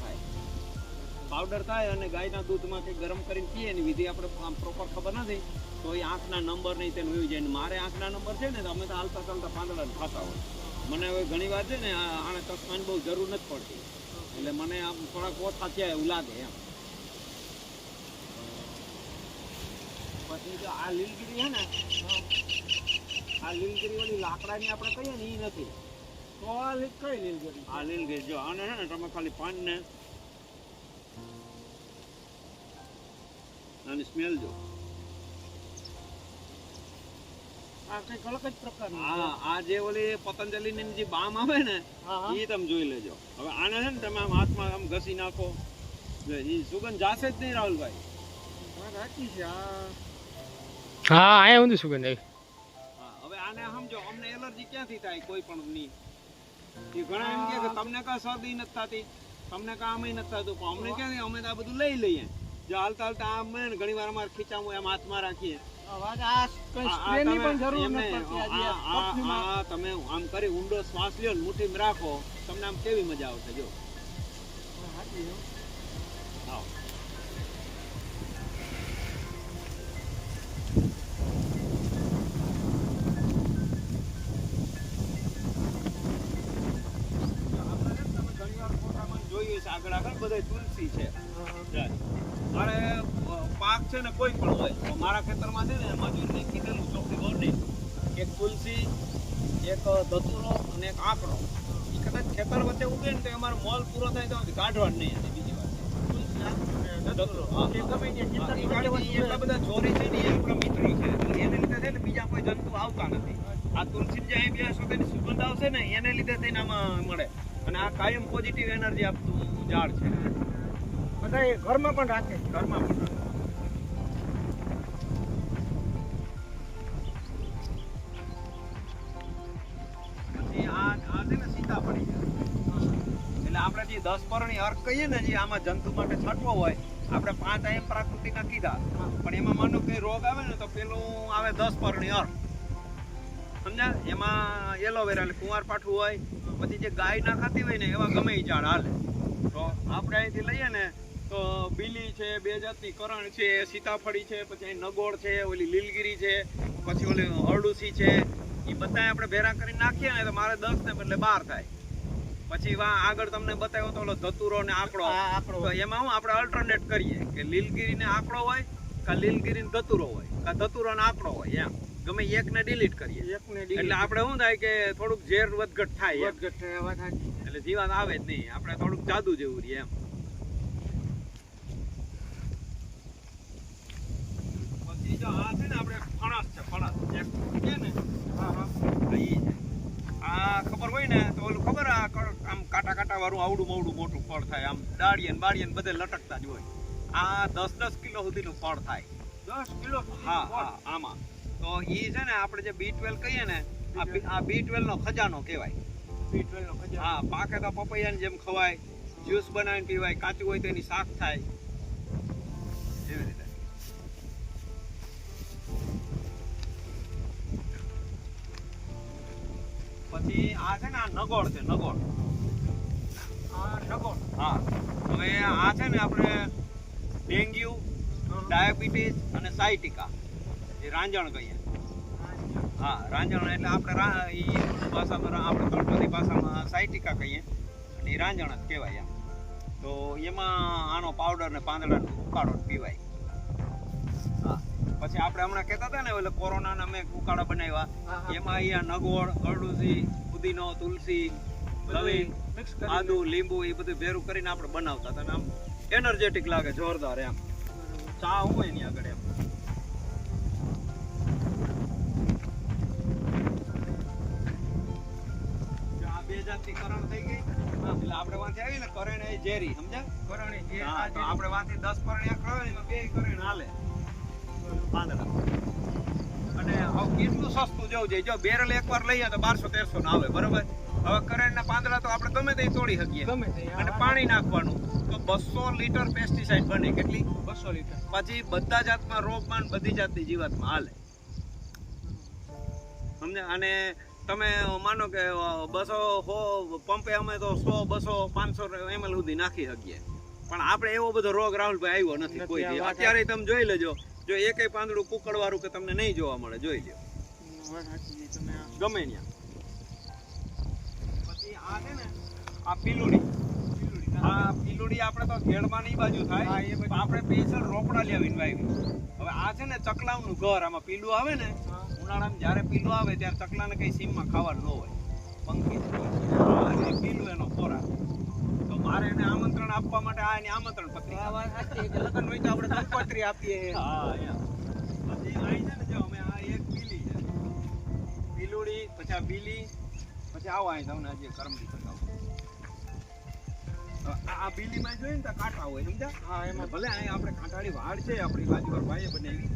થાય અને ગાયના દૂધમાં કંઈક ગરમ કરીને પીએ એની વિધિ આપણે આમ પ્રોપર ખબર નથી તો એ આંખના નંબર નહીં તેનું એવું જાય. મારે આંખના નંબર છે ને તો અમે તો હાલતા ચાલતા પાંદડા ખાતા હોય. મને હવે ઘણી વાર છે ને આને ચશ્માની બહુ જરૂર નથી પડતી એટલે મને આમ થોડાક ઓછા થયા એવું લાગે એમ. પછી જો આ લીલગીરી છે ને આ લીલગીરી ઓલી લાકડાની આપણે કહીએ ને એ નથી. તો આ કઈ લીલગીરી? આ લીલગીરી જો આને છે ને તમે ખાલી પાનને આની સ્મેલ જો. આ કઈ અલગ જ પ્રકારની. આ જે ઓલી પતંજલિની જે બામ આવે ને એ તમે જોઈ લેજો. હવે આને છે ને તમે આમ હાથમાં આમ ઘસી નાખો એ સુગંધ જાશે જ નહીં રાહુલભાઈ. સાચી છે. હા આયા ઊંધી સુગંધ આવી. હવે આને સમજો અમને એલર્જી ક્યાંથી થાય કોઈ પણ ની. એ ઘણા એમ કે તમને કા શરદી નથી થતી તમને કા આમ નથી થતું પણ અમને ક્યાંથી અમે તો આ બધું લઈ લઈએ. જો હાલતા હાલતા આમ ને ઘણી વાર અમારે ખીચામાં એમ હાથમાં રાખીએ. તમે આમ કરી ઊંડો શ્વાસ લ્યો ને મુઠ્ઠીમાં રાખો તમને આમ કેવી મજા આવશે જો. આગળ બધે તુલસી છે. મારે પાક છે ને કોઈ પણ હોય તો મારા ખેતરમાં છે ને મજૂરને કીધેલું ચોખ્ખી ગોળની એક તુલસી એક ધતુરો અને એક આંકડો એ કદાચ ખેતર વચ્ચે ઉગે ને તો અમારો મોલ પૂરો થાય તો કાઢવાનું નહીં. બીજી વાત એટલા બધા ચોરી છે ને એ આપણા મિત્રો છે એને લીધે છે ને બીજા કોઈ જંતુ આવતા નથી. આ તુલસી જે અહીં બે તેની સુગંધ આવશે ને એને લીધે થઈને આમાં મળે અને આ કાયમ પોઝિટિવ એનર્જી આપતું ઝાડ છે. બધા ઘરમાં પણ રાખે. ઘરમાં પણ રાખે. પછી આ છે ને સીતાફળી છે. એટલે આપણે જે 10 પરણી અર્ક કહીએ ને જે આમાં જંતુ માટે છાંટવો હોય આપણે 5 આયમ પ્રાકૃતિકના કીધા પણ એમાં માનો કે રોગ આવે ને તો પેલું આવે 10 પરણી અર્ક સમજ્યા. એમાં એલોવેરા એટલે કુંવાર પાઠું હોય. પછી જે ગાય ના ખાતી હોય ને એવા ગમે એ ઝાડ હાલે. તો આપણે અહીંથી લઈએ ને તો બીલી છે, 2 જાતની કરણ છે, સીતાફળી છે, પછી અહીં નગોળ છે, ઓલી લીલગીરી છે, પછી ઓલી અરડુસી છે એ બધા આપણે ભેરા કરીને નાખીએ ને તો મારે 10 ને બદલે 12 થાય. પછી આગળ તમને બતાવ્યો તો ઓલો ધતુરો ને આંકડો. તો એમાં હું આપણે અલ્ટરનેટ કરીએ કે લીલગીરી ને આંકડો હોય કા લીલગીરી ને ધતુરો હોય કા ધતુરો ને આંકડો હોય એમ ગમે એકને ડિલીટ કરીએ એટલે આપણે શું થાય કે થોડુંક ઝેર વધઘટ થાય એટલે જીવાત આવે જ નહીં. આપણે થોડુંક જાદુ જેવું રહીએ એમ. પછી જો આ છે ને આપણે ફણસ છે ફણસ કે ને આ ખબર હોય ને તો ઓલું ખબર આમ કાંટા કાંટા વાળું આવડું મવડું મોટું ફળ થાય આમ ડાળીએ બાળીએ બધે લટકતા જ હોય. આ 10-10 કિલો સુધીનું ફળ થાય. 10 કિલો? હા આમાં તો એ છે ને આપણે જે B12 કહીએ ને આ B12 નો ખજાનો કહેવાય. B12 નો ખજાનો. હા પાકે તો પપૈયાની જેમ ખવાય, જ્યુસ બનાવીને પીવાય, કાચું હોય તો એની શાક થાય એવી રીતે. પછી આ છે ને આ નગોળ છે નગોળ. હા હવે આ છે ને આપણે ડેન્ગ્યુ, ડાયાબિટીસ અને સાયટિકા એ રાંજણ કહીએ. હા રાંજણ એટલે આપણે ભાષામાં આપણે તળપદી ભાષામાં સાયટિકા કહીએ અને એ રાંજણ જ કહેવાય એમ. તો એમાં આનો પાવડર ને પાંદડાનો ઉકાળો પીવાય. હા પછી આપણે હમણાં કહેતા હતા ને એટલે કોરોનાના મેં ઉકાળા બનાવ્યા એમાં અહીંયા નગોળ, અરડુસી, પુદીનો, તુલસી, લવિંગ, આદુ, લીંબુ એ બધું ભેરું કરીને આપણે બનાવતા હતા. આમ એનર્જેટિક લાગે જોરદાર એમ. ચા હોય એની આગળ એમ. આ 2 જાતની કરણ થઈ ગઈ એટલે આપણે વાંથી આવી ને કરણ એ ઝેરી સમજ્યા. કરણ એ ઝેરી તો આપણે વાંથી 10 પરણ્યા કરે એમાં 2 કરણ હાલે પાંદડા. અને હવે કેટલું સસ્તું જવું જોઈએ. જો બેરલ એકવાર લઈએ તો 1200-1300 ના આવે બરોબર. હવે કરણના પાંદડા તો આપણે ગમે તે તોડી શકીએ અને પાણી નાખવાનું તો 200 લીટર પેસ્ટિસાઇડ બને. કેટલી? 200 લીટર. પછી બધા જાતના રોગમાં બધી જાતની જીવાતમાં હાલે સમજ્યા. અને તમે માનો કે 200 પંપે અમે તો 100 200 500 ml સુધી નાખી શકીએ, પણ આપણે એવો બધો રોગ રાહુલભાઈ આવ્યો નથી કોઈ દી. અત્યારે તમે જોઈ લેજો, જો એકેય પાંદડું કુકડ વાળું કે તમને નહીં જોવા મળે, જોઈ લ્યો ગમે ત્યાં. પછી આ છે ને આ પીલુડી, આ પીલુડી આપણે તો ઘેડમાં ની બાજુ થાય, આપણે સ્પેશિયલ રોપડા લેવીને વાવી. હવે આ છે ને ચકલાવનું ઘર, આમાં પીલું આવે ને ઉનાળામાં જ્યારે પીલું આવે ત્યારે ચકલાને કઈ સીમમાં ખાવાનું ન હોય, પંખી પીલું એનો ખોરાક. તો મારે એને આમંત્રણ આપવા માટે આ એની આમંત્રણ પત્રિકા લગ્ન હોય તો આપણે કંકોત્રી આપીએ. હા પછી અહીં છે ને જો અમે આ એક પીલી છે પીલુડી, પછી આ બીલી, પછી આવો અહીં તમને હજી કરમદી બતાવું. આ બીલીમાં જોઈએ ને તો કાંટા હોય, સમજ્યા? હા, એમાં ભલે અહીં આપણે કાંટાળી વાડ છે આપણી બાજુવાળા ભાઈએ બનાવી,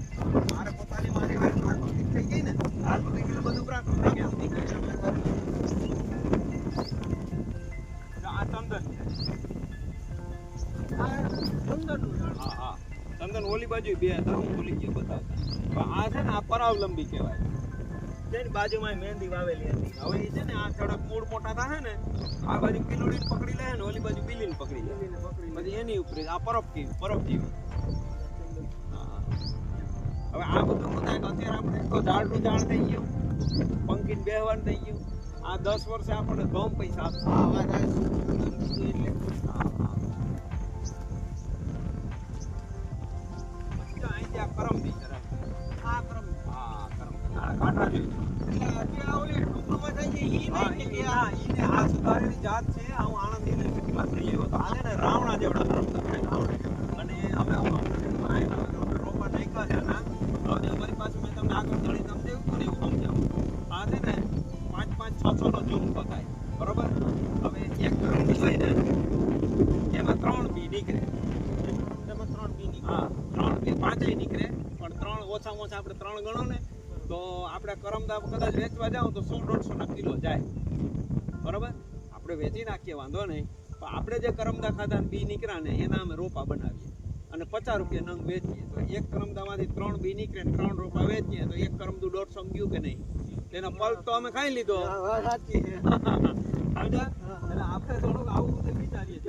મારે પોતાની મારી વાડ પ્રાકૃતિક થઈ ગઈ ને, હાલ તો બીજું બધું પ્રાકૃતિક એમ નીકળે. આ ચંદન છે, હા હા ચંદન ઓલી બાજુ બે હતા, હું ભૂલી ગયો બતાવતા. પણ આ છે ને આ પરાવલંબી કહેવાય, જેની બાજુમાં મહેંદી વાવેલી હતી. હવે એ છે ને આ થોડાક મૂળ મોટા થાય ને, આ બાજુ પીલુડીને પકડી લે ને, ઓલી બાજુ બીલીને પકડી લે, પછી એની ઉપર આ પરોપજીવી. હવે આ બધું શું થાય કે અત્યારે આપણે તો ઝાડનું ઝાડ થઈ ગયું, પંખીને બેહવાનું થઈ ગયું. આ 10 વર્ષે આપણને ઘઉં પૈસા આપશે. અહીંથી આ કરમદી છે, આ કરમદી, હા કરમદી, આ કાંટા જોઈ. આ સુધારેલી જાત છે. હું આણંદ યુનિવર્સિટીમાંથી લેવો હતો. આને ને રાવણા જેવડા કરમદા થાય, અને અમે રોપા નાખ્યા છે આના. હવે અમારી પાસે મેં તમને આગળ જણી તમને દેવું ને એવું સમજાવું. આ છે ને 5-5, 6-6 નો ઝુમકો થાય, બરોબર? હવે એક કરમદી હોય ને એમાં 3 બી નીકળે. એમાં 3 બી નીકળે. હા 3 બી, 5 નીકળે, પણ 3 ઓછામાં ઓછા આપણે 3 ગણો ને તો આપણે કરમદા કદાચ વેચવા જાવ તો 100-150 કિલો જાય, બરોબર? આપણે વેચી નાખીએ વાંધો નહીં, પણ આપણે જે કરમદા ખાધા બી નીકળ્યા ને એના અમે રોપા બનાવીએ અને 50 રૂપિયા નંગ વેચીએ. તો એક કરમદામાંથી 3 બી નીકળે ને 3 રોપા વેચીએ તો એક કરમદું 150 ગયું કે નહીં? એનો પલ્પ તો અમે ખાઈ લીધો. સાચી છે. એટલે આપણે થોડુંક આવું બધું વિચારીએ.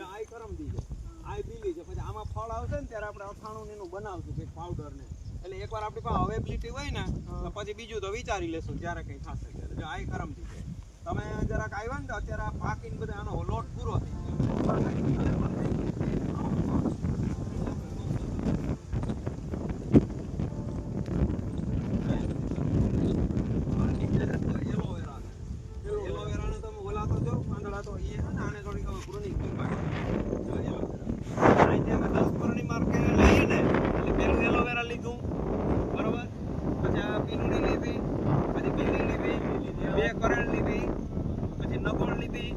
આ કરમદી છે, આ બીલી છે, પછી આમાં ફળ આવશે ને ત્યારે આપણે અથાણું એનું બનાવશું કંઈક પાવડર ને. એટલે એકવાર આપણી પાસે અવેબિલિટી હોય ને તો પછી બીજું તો વિચારી લેશું જ્યારે કંઈ થશે ત્યારે. જો આ કરમદી છે, તમે જરાક આવ્યા ને તો અત્યારે આ પાકીને બધા આનો લોટ પૂરો થઈ ગયો. એલોવેરાને તમે ઓલાતો જો પાંદડા તો એ છે ને આને થોડીક હવે પ્રુનિંગ કરવાની. અહીંથી અમે 10 પરણી માર્કે લઈએ ને એટલે પેલું એલોવેરા લીધું, બરોબર? પછી આ પીલુડી લીધી, પછી બીલી લીધી, 2 કરેલ લીધી, પછી નકોણ લીધી,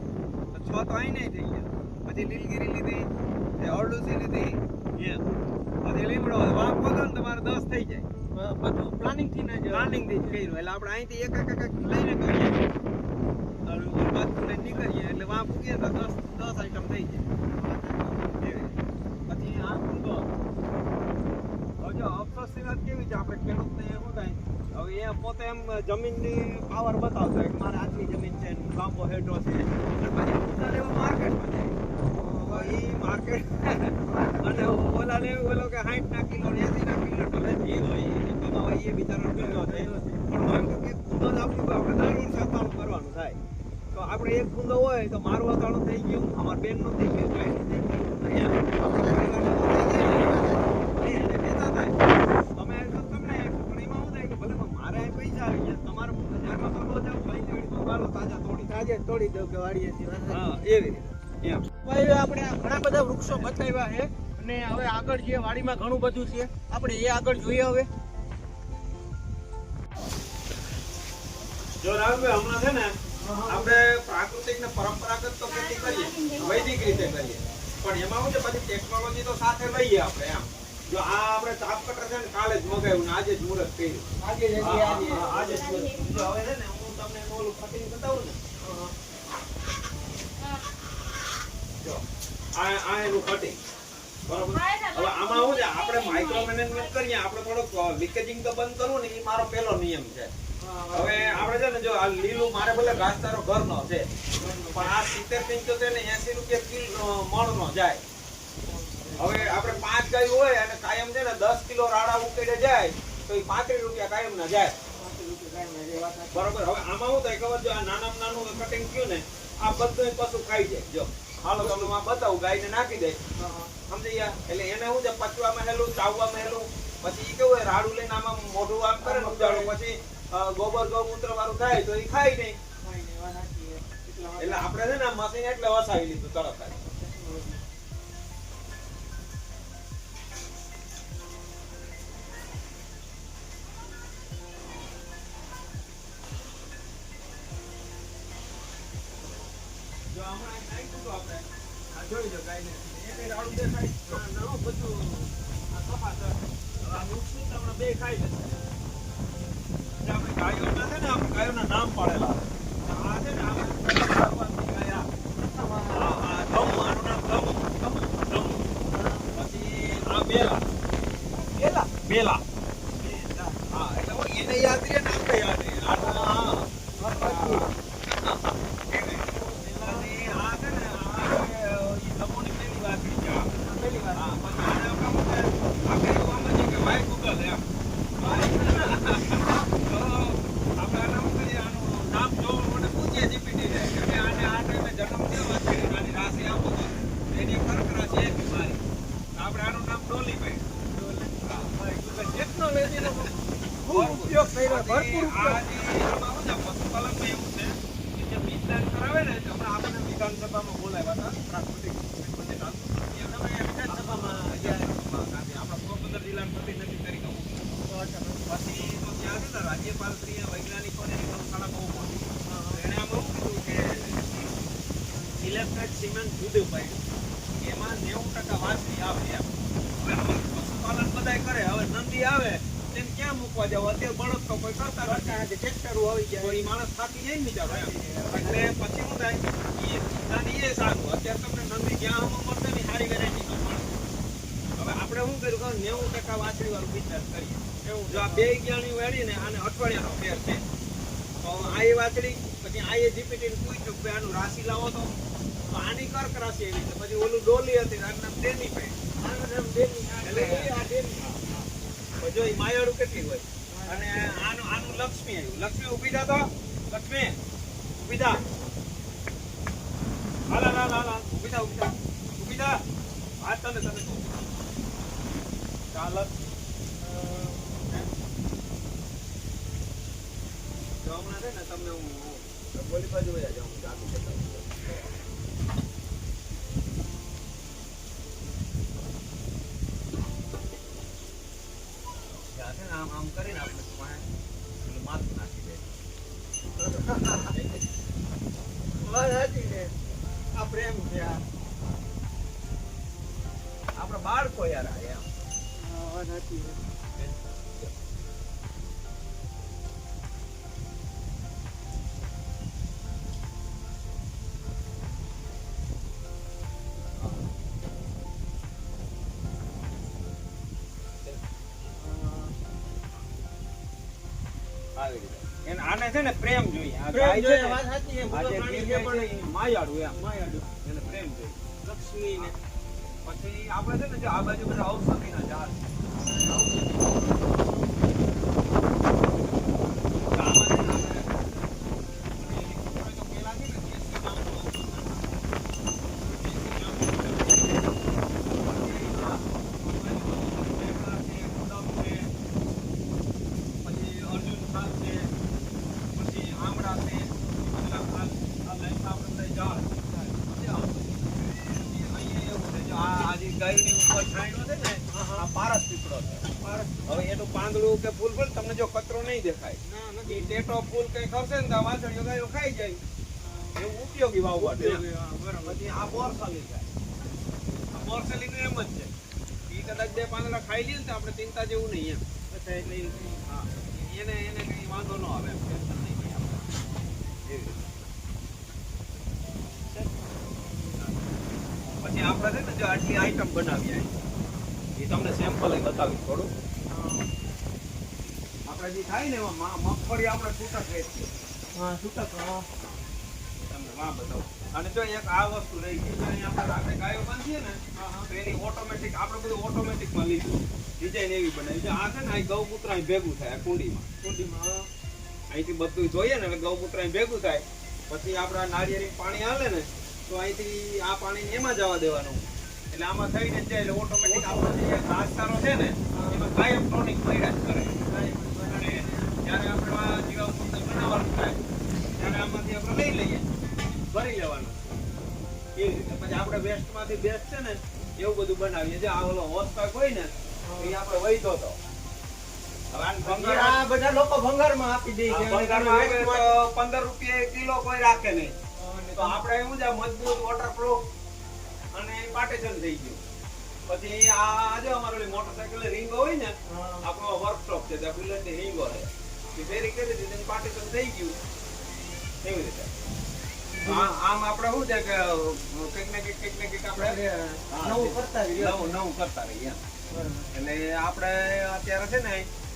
6 તો અહીં નહીં થઈ ગયા, પછી લીલગીરી લીધી, અરડુસી લીધી, પછી લીમડો વાપ વધો ને તમારે 10 થઈ જાય. બધું પ્લાનિંગ થી ને પ્લાનિંગ થી જ કર્યું. એટલે આપણે અહીંથી એક લઈને કરીએ, નીકળીએ એટલે વાં પૂગીએ તો 10 આઈટમ થઈ જાય. પછી આ કુંડો, હવે જો અફસોસની વાત કેવી છે, આપણે ખેડૂતને શું થાય, હવે એ પોતે એમ જમીનની પાવર બતાવશે કે મારે આટલી જમીન છે, ગાંબો હેઠો છે, પછી ઊંચા લેવા માર્કેટમાં જાય. એ માર્કેટ અને ઓલા લેવું ઓલો કે 60 કિલો 80 કિલો ભલે જે હોય એ કમાવા એ બિચારો ધંધો છે. પણ એક કુંડો જ આપણે દર વર્ષે અથાણું કરવાનું થાય. તો આપણે એક કુંડો હોય તો મારું અથાણું થઈ ગયું, અમારા બેનનું થઈ ગયું, ભાઈનું થઈ ગયું, તોડી દઉં કે વાડીએ એવી રીતે. આપણે ઘણા બધા વૃક્ષો બતાવ્યા છે અને હવે આગળ જે વાડીમાં ઘણું બધું છે આપણે એ આગળ જોઈએ. હવે જો રાહુલભાઈ હમણાં છે ને આપણે પ્રાકૃતિક ને પરંપરાગત તો ખેતી કરીએ, વૈદિક રીતે કરીએ, પણ એમાં શું છે પછી ટેકનોલોજી તો સાથે લઈએ આપણે. એમ જો આ આપણે ચાપ કટર છે ને કાલે જ મગાવ્યું ને આજે જ મુહૂર્ત કર્યું, આજે જ જો હવે છે ને હું તમને ઓલું કટિંગ બતાવું ને, જો આ એનું કટિંગ, બરોબર? હવે આમાં શું છે આપણે માઇક્રો મેનેજમેન્ટ કરીએ, આપણે થોડોક લીકેજિંગ તો બંધ કરવું ને એ મારો પહેલો નિયમ છે. હવે આપણે છે ને જો આ લીલું મારે ભલે ઘાસચારો ઘરનો છે પણ આ 70-75 ને 80 રૂપિયા કિલો મણનો જાય. હવે આપણે 5 ગાય હોય અને કાયમ છે ને 10 કિલો રાડા ઉકેડે જાય તો એ 35 રૂપિયા કાયમ ના જાય. બરોબર. હવે આમાં શું થાય ખબર? જો આ નાનામાં નાનું કટિંગ થયું ને આ બધું પશુ ખાઈ જાય. જો હાલો તમને આ બતાવું, ગાયને નાખી દે સમજી ગયા. એટલે એને શું છે પચવામાં હેલું, ચાવવામાં હેલું. પછી ઈ કેવું હોય રાડું લઈને આમાં મોઢું આમ કરે ને ઉજાડો, પછી ગોબર ગૌમૂત્ર વાળું થાય તો એ ખાય નહીં. એટલે આપણે છે ને આ મશીન એટલે વસાવી લીધું તરત જ. જો હમણાં નાખ્યું તો આપણે આ જોઈ લો ગાયને એક રાડું દેખાય ના બધું આ કપાસ આ નુકસાન તમને બે ખાઈ લેશે. આપણે ગાયોના છે ને આપણે ગાયોના નામ પાડેલા આ છે ને ભગવાનની ગાય આ ધમ, આનું નામ ધમ. પછી આ બેલા બેલા હા એટલે એને યાદ રહે ને આપણે યાદ રહે. રાજ્યપાલ શ્રી વૈજ્ઞાનિકોને ગૌશાળા બહુ મોટી. એને આમ એવું કીધું કે ઇલેક્ટ્રિક સિમેન્ટ જુદું પાડ્યું, એમાં 90% વાંસળી આવે એમ. હવે પશુપાલન બધાય કરે, હવે નંદી આવે તેને ક્યાં મૂકવા જાવ? અત્યારે બળદ તો કોઈ કરતા નથી, ટ્રેક્ટરો આવી ગયા, એ માણસ થાકી જાય ને બિચારો એમ. એટલે પછી શું થાય એ સારું. અત્યારે તમને નંદી જ્યાં મળશે ને સારી વેરાયટી તો મળે. હવે આપણે શું કર્યું 90% વાંસળી વાળું બિઝનેસ કરીએ. જો આ બે જ્ઞાની વેડીને આને અઠવાડિયાનો ફેર છે તો આ એ વાતડી પછી આ એ જીપીટી પૂછ્યું કે આનું રાશિ લાવો તો આની કર્ક રાશિ એવી છે. પછી ઓલું ડોલી હતી આનું નામ ડેની પે, આનું નામ ડેની. એટલે આ ડેની જો એ માયાળું કેટલી હોય. અને આનું લક્ષ્મી આવ્યું. લક્ષ્મી ઊભી થા તો લક્ષ્મી ઊભી થા. હાલા ઊભી થા. આ તને કહું ચાલ હમણાં છે ને તમને હું બોલી બાજુ વયા જાઉં જાતું જતા છે ને આમ કરીને આપણે માથું નાખી દે. આ પ્રેમ છે આપડે બાળકો યાર એમ. આને છે ને પ્રેમ જોઈએ. આ ગાય છે ને વાત સાચી છે, પણ માયાળું એમ માયાળું એને પ્રેમ જોઈએ. લક્ષ્મી ને પછી આપણે છે ને જો આ બાજુ બધા ઔષધિના ઝાડ ગાયની ઉપર છાંયડો છે ને આ પારસ પીપળો છે. હવે એનું પાંદડું કે ફૂલ ફૂલ તમને જો કચરો નહીં દેખાય. એ ટેટો ફૂલ કઈ કરશે ને તો વાછડીઓ ગાયો ખાઈ જાય. એવું ઉપયોગી વાવવા બરાબર. પછી આ બોરસલી છે. આ બોરસલી નું એમ જ છે. એ કદાચ બે પાંદડા ખાઈ લે ને તો આપણે ચિંતા જેવું નહીં એમ. એટલે હા એને કઈ વાંધો ન આવે એમ. ટેન્શન નહીં કઈ આપણે એવી પછી આપણે છે ને જો આટલી આઈટમ બનાવી એ તમને સેમ્પલ બતાવી થોડું. આપણે આપણે જે થાય ને એમાં મગફળી આપણે છૂટક વેચીએ. હા છૂટક તમને વાં બતાવું. અને જો એક આ વસ્તુ રહી ગઈ છે, અહીં આપણે રાતે ગાયો બાંધીએ ને તો એની ઓટોમેટિક આપણે બધું ઓટોમેટિકમાં લીધું ડિઝાઇન એવી બનાવી છે. આ છે ને અહીં ગૌમૂત્ર અહીં ભેગું થાય આ કુંડીમાં અહીંથી બધું જોઈએ ને એટલે ગૌમૂત્ર અહીં ભેગું થાય. પછી આપણા નાળિયેરી પાણી હાલે ને તો અહીંથી આ પાણી એમાં જવા દેવાનું એટલે આમાં થઈને જ જાય એટલે ઓટોમેટિક આપણો જે ઘાસચારો છે ને એમાં કાયમ ટોનિક મળ્યા જ કરે. અને જ્યારે આપણે આ જીવામૃત બનાવવાનું થાય ત્યારે આમાંથી આપણે લઈ લઈએ, ભરી લેવાનું એવી રીતે. પછી આપણે વેસ્ટમાંથી બેસ્ટ છે ને એવું બધું બનાવીએ. જે આ ઓલો હોસ્પાક હોય ને એ આપણે વહીતો હતો. હવે આને ભંગાર આ બધા લોકો ભંગારમાં આપી દે છે. ભંગારમાં આપે તો 15 રૂપિયા કિલો કોઈ રાખે નહીં. તો આપણે એવું છે મજબૂત વોટરપ્રૂફ અને પાટેશન થઈ ગયું. પછી આ જો અમારો મોટરસાઇકલ રીંગો હોય ને આપણો વર્કશોપ છે ત્યાં બુલેટની રીંગો છે એ ફેરી કરી દીધી પાટેશન થઈ ગયું એવી રીતે. આમ આપણે શું છે કે કંઈક ને કંઈક આપણે નવું કરતા રહીએ. નવું કરતા રહીએ એમ. એટલે આપણે અત્યારે છે ને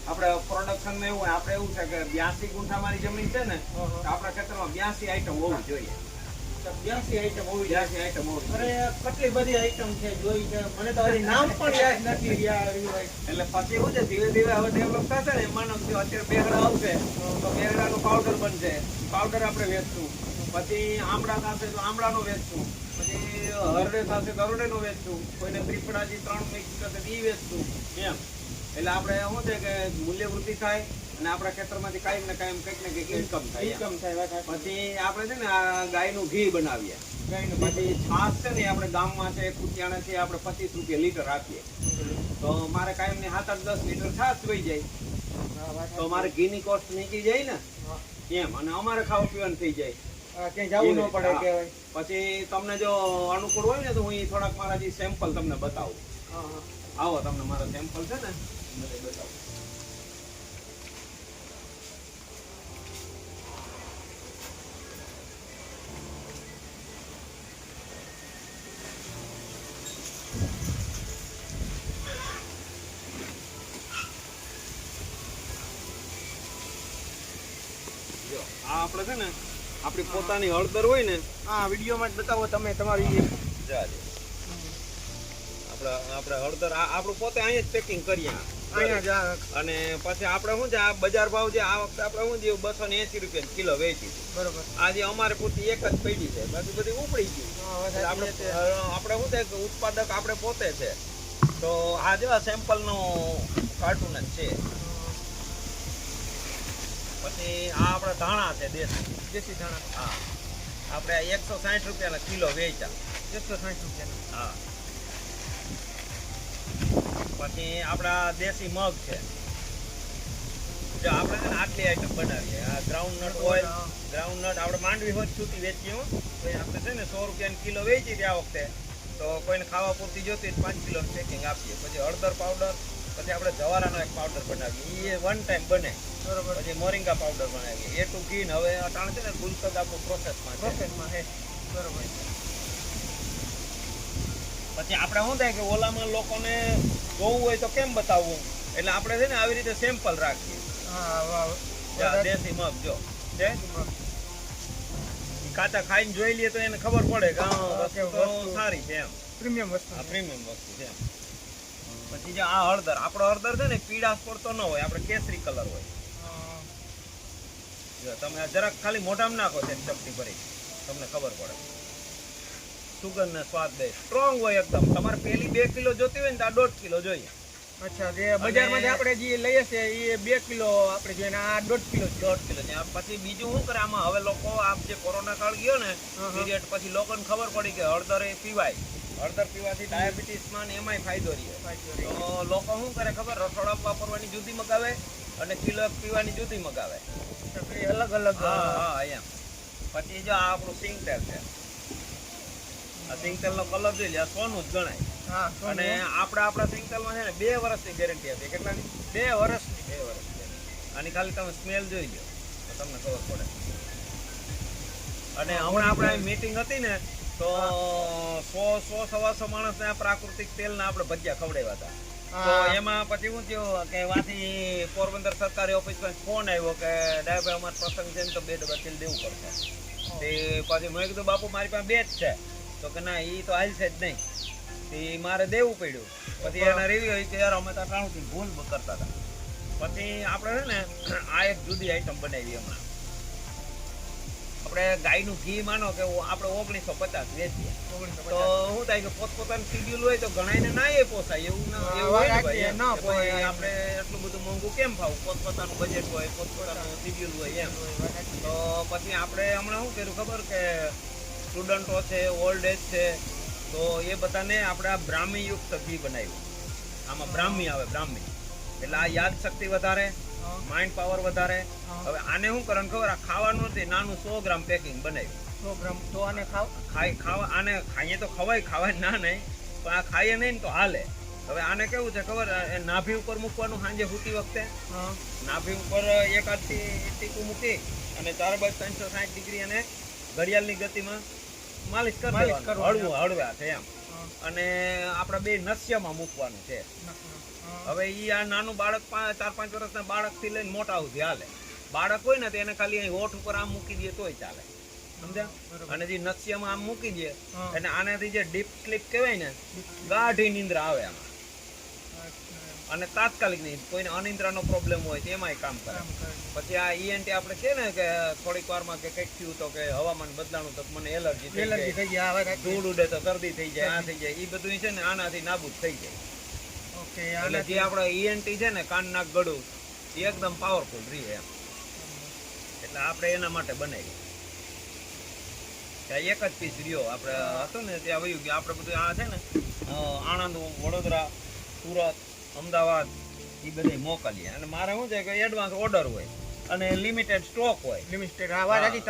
આપણે પ્રોડક્શન માં એવું આપણે એવું છે કે 82 ગુંઠા મારી જમીન છે ને તો આપણા ખેતરમાં 82 આઈટમ હોવી જોઈએ. 82 આઈટમ હોવી 82 આઈટમ હોવી અરે જોઈએ. કેટલી બધી આઈટમ છે જોઈ છે મને તો હજી નામ પણ યાદ નથી રહ્યા. એટલે પછી શું છે ધીરે ધીરે હવે ડેવલપ થશે ને માનો કે અત્યારે બેહડા આવશે તો બેહડાનો પાવડર બનશે, પાવડર આપણે વેચશું. પછી આમળા થશે તો આમળાનો વેચશું. પછી હરડે થશે તો હરડેનો વેચશું. કોઈને ત્રિફળાજી 3 મિક્સ થશે તો એ વેચશું એમ. એટલે આપણે શું છે કે મૂલ્ય વૃદ્ધિ થાય અને આપણા ખેતરમાંથી કાંઈક ને કંઈક ઇન્કમ થાય. પછી આપણે છે ને આ ગાયનું ઘી બનાવીએ. પછી છાશ છે ને આપણે ગામમાં છે કુટિયાણા છે આપણે 25 રૂપિયા લીટર આપીએ. તો મારે કાયમની 7-8-10 લીટર છાશ વહી જાય તો મારે ઘીની કોસ્ટ નીકળી જાય ને એમ. અને અમારે ખાવા પીવાનું થઈ જાય. ક્યાંય જવું ન પડે કહેવાય. પછી તમને જો અનુકૂળ હોય ને તો હું થોડાક મારા જે સેમ્પલ તમને બતાવું. આવો તમને મારા સેમ્પલ છે ને મને બતાવું. જો આ આપણે છે ને આપણી પોતાની હળદર હોય ને હા વિડીયોમાં જ બતાવો તમે તમારી. આપણે હળદર આપણું પોતે અહીંયા જ પેકિંગ કરીએ અહીંયા જ અને પછી આપણે શું છે આ બજાર ભાવ છે આ વખતે આપણે શું છે 280 રૂપિયા કિલો વેચી છે. બરોબર. આજે અમારે પૂરતી એક જ પડી છે, બાકી બધી ઉપડી ગયું. આપણે શું છે કે ઉત્પાદક આપણે પોતે છે. તો આ જેવા સેમ્પલ નું કાર્ટૂન જ છે. પછી આ આપણા ધાણા છે દેશી ધાણા. હા આપણે 160 રૂપિયાના કિલો વેચ્યા. 160 રૂપિયા. હા. પછી આપણા દેશી મગ છે. જો આપણે છે ને આટલી આઈટમ બનાવીએ. આ ગ્રાઉન્ડનટ ઓઇલ, ગ્રાઉન્ડનટ આપણે માંડવી હોય છૂટી વેચીએ હો. તો આપણે છે ને 100 રૂપિયાની કિલો વેચી હતી આ વખતે. તો કોઈને ખાવા પૂરતી જોતી 5 કિલો પેકિંગ આપીએ. પછી હળદર પાવડર, પછી આપણે જવારાનો એક પાવડર બનાવીએ એ 1 ટાઈમ બને. બરોબર. પછી મોરિંગા પાવડર બનાવીએ. એ ટુ ઘી હવે અટાણે છે ને ગુલકદ આપણું પ્રોસેસમાં છે. બરોબર. પછી આપણે શું થાય કે ઓલામાં લોકોને જોવું હોય તો કેમ બતાવવું એટલે આપણે છે ને આવી રીતે સેમ્પલ રાખીએ. દેશી મગ જો છે કાચા ખાઈને જોઈ લઈએ તો એને ખબર પડે કે સારી છે એમ. પ્રીમિયમ વસ્તુ. પ્રીમિયમ વસ્તુ છે. પછી જે આ હળદર, આપણો હળદર છે ને પીળાશ પડતો ન હોય, આપણે કેસરી કલર હોય. જો તમે જરાક ખાલી મોઢામાં નાખો છે ચપટી ભરી તમને ખબર પડે. સુગંધ ને સ્વાદ દે સ્ટ્રોંગ હોય એકદમ. તમારે પેલી 2 કિલો જોતી હોય ને તો આ 1.5 કિલો જોઈએ. અચ્છા જે બજારમાંથી આપણે જે લઈએ છે એ 2 કિલો આપણે જોઈએ આ 1.5 કિલો છે. 1.5 કિલો છે. પછી બીજું શું કરે આમાં હવે લોકો આ જે કોરોના કાળ ગયો ને પીરિયડ પછી લોકોને ખબર પડી કે હળદર એ પીવાય. હળદર પીવાથી ડાયાબિટીસમાં ને એમાંય ફાયદો રહે. તો લોકો શું કરે ખબર રસોડા વાપરવાની જુદી મગાવે અને કિલો પીવાની જુદી મગાવે. અલગ અલગ. હા એમ. પછી જો આ આપણું સિંગ તેલ છે. આ સિંગ તેલનો કલર જોઈ લે સોનું જ ગણાય. અને આપણા સિંગ તેલમાં છે ને 2 વર્ષની ગેરંટી આપીએ. કેટલાની? 2 વર્ષની. આની ખાલી તમે સ્મેલ જોઈ લો તો તમને ખબર પડે. અને હમણાં આપણે મીટિંગ હતી ને તો 100-125 માણસને આ પ્રાકૃતિક તેલના આપણે ભજીયા ખવડાવ્યા હતા. તો એમાં પછી શું થયું કે વાથી પોરબંદર સરકારી ઓફિસ માં ફોન આવ્યો કે ડાયાભાઈ અમારો પ્રસંગ છે ને તો 2 ડબ્બા તેલ દેવું પડશે. તે પછી મેં કીધું બાપુ મારી પાસે 2 જ છે. તો કે ના ઈ તો હાલશે જ નહીં. તે મારે દેવું પડ્યું. પછી એના રિવ્યુ કે યાર અમે તો અટાણુંથી ભૂલ કરતા હતા. પછી આપણે છે ને આ એક જુદી આઈટમ બનાવી હમણાં. આપણે ગાયનું ઘી માનો કે આપણે 1950 વેચીએ તો શું થાય કે પોતપોતાનું શિડ્યુલ હોય તો ઘણાને ના એ પોસાય એવું હોય ને ભાઈ એમ. કે ભાઈ આપણે એટલું બધું મોંઘું કેમ ખાવું, પોતપોતાનું બજેટ હોય, પોતપોતાનું શિડ્યુલ હોય એમ. તો પછી આપણે હમણાં શું કર્યું ખબર કે સ્ટુડન્ટો છે, ઓલ્ડ એજ છે, તો એ બધાને આપણે આ બ્રાહ્મી યુક્ત ઘી બનાવ્યું. આમાં બ્રાહ્મી આવે, બ્રાહ્મી એટલે આ યાદ શક્તિ વધારે, માઇન્ડ પાવર વધારે. હવે આને શું કરવાનું ખબર, આ ખાવાનું નથી, નાનું 100 ગ્રામ પેકિંગ બનાવ્યું. 100 ગ્રામ તો આને ખાવા આને ખાઈએ તો ખવાય ના નહીં, પણ આ ખાઈએ નહીં ને તો હાલે. હવે આને કેવું છે ખબર, નાભી ઉપર મૂકવાનું સાંજે સૂતી વખતે. નાભી ઉપર એકાદથી ટીકું મૂકી અને 4 બાય 360 ડિગ્રી અને ઘડિયાળની ગતિમાં માલિશ કરી દેવાનું, હળવા છે એમ. અને આપણા 2 નસ્યમાં મૂકવાનું છે. હવે ઈ આ નાનું બાળક 4-5 વર્ષના બાળકથી લઈને મોટા સુધી હાલે. બાળક હોય ને તો એને ખાલી અહીં હોઠ ઉપર આમ મૂકી દે તોય ચાલે, સમજ્યા? અને જે નસ્યમાં આમ મૂકી દે અને આનાથી જે ડીપ સ્લીપ કહેવાય ને, ગાઢી નિંદ્રા આવે આમાં. અને તાત્કાલિક નહીં, કોઈને અનિંદ્રાનો પ્રોબ્લેમ હોય તો એમાંય કામ કરે. પછી આ ઈએનટી આપણે છે ને કે થોડીક વારમાં કે કંઈક થયું તો કે હવામાન બદલાણું તો મને એલર્જી થઈ જાય, ધૂળ ઉડે તો શરદી થઈ જાય, આ થઈ જાય, એ બધું છે ને આનાથી નાબૂદ થઈ જાય. એટલે જે આપણે ઈએનટી છે ને કાન નાક ગળું એ એકદમ પાવરફુલ રહે એમ. એટલે આપણે એના માટે બનાવી. એક જ પીસ રહ્યો આપણે હતું ને ત્યાં વયું કે આપણે બધું આ છે ને આણંદ, વડોદરા, સુરત, અમદાવાદ એ બધે મોકલીએ. અને મારે શું છે કે એડવાન્સ ઓર્ડર હોય અને લિમિટેડ સ્ટોક હોય.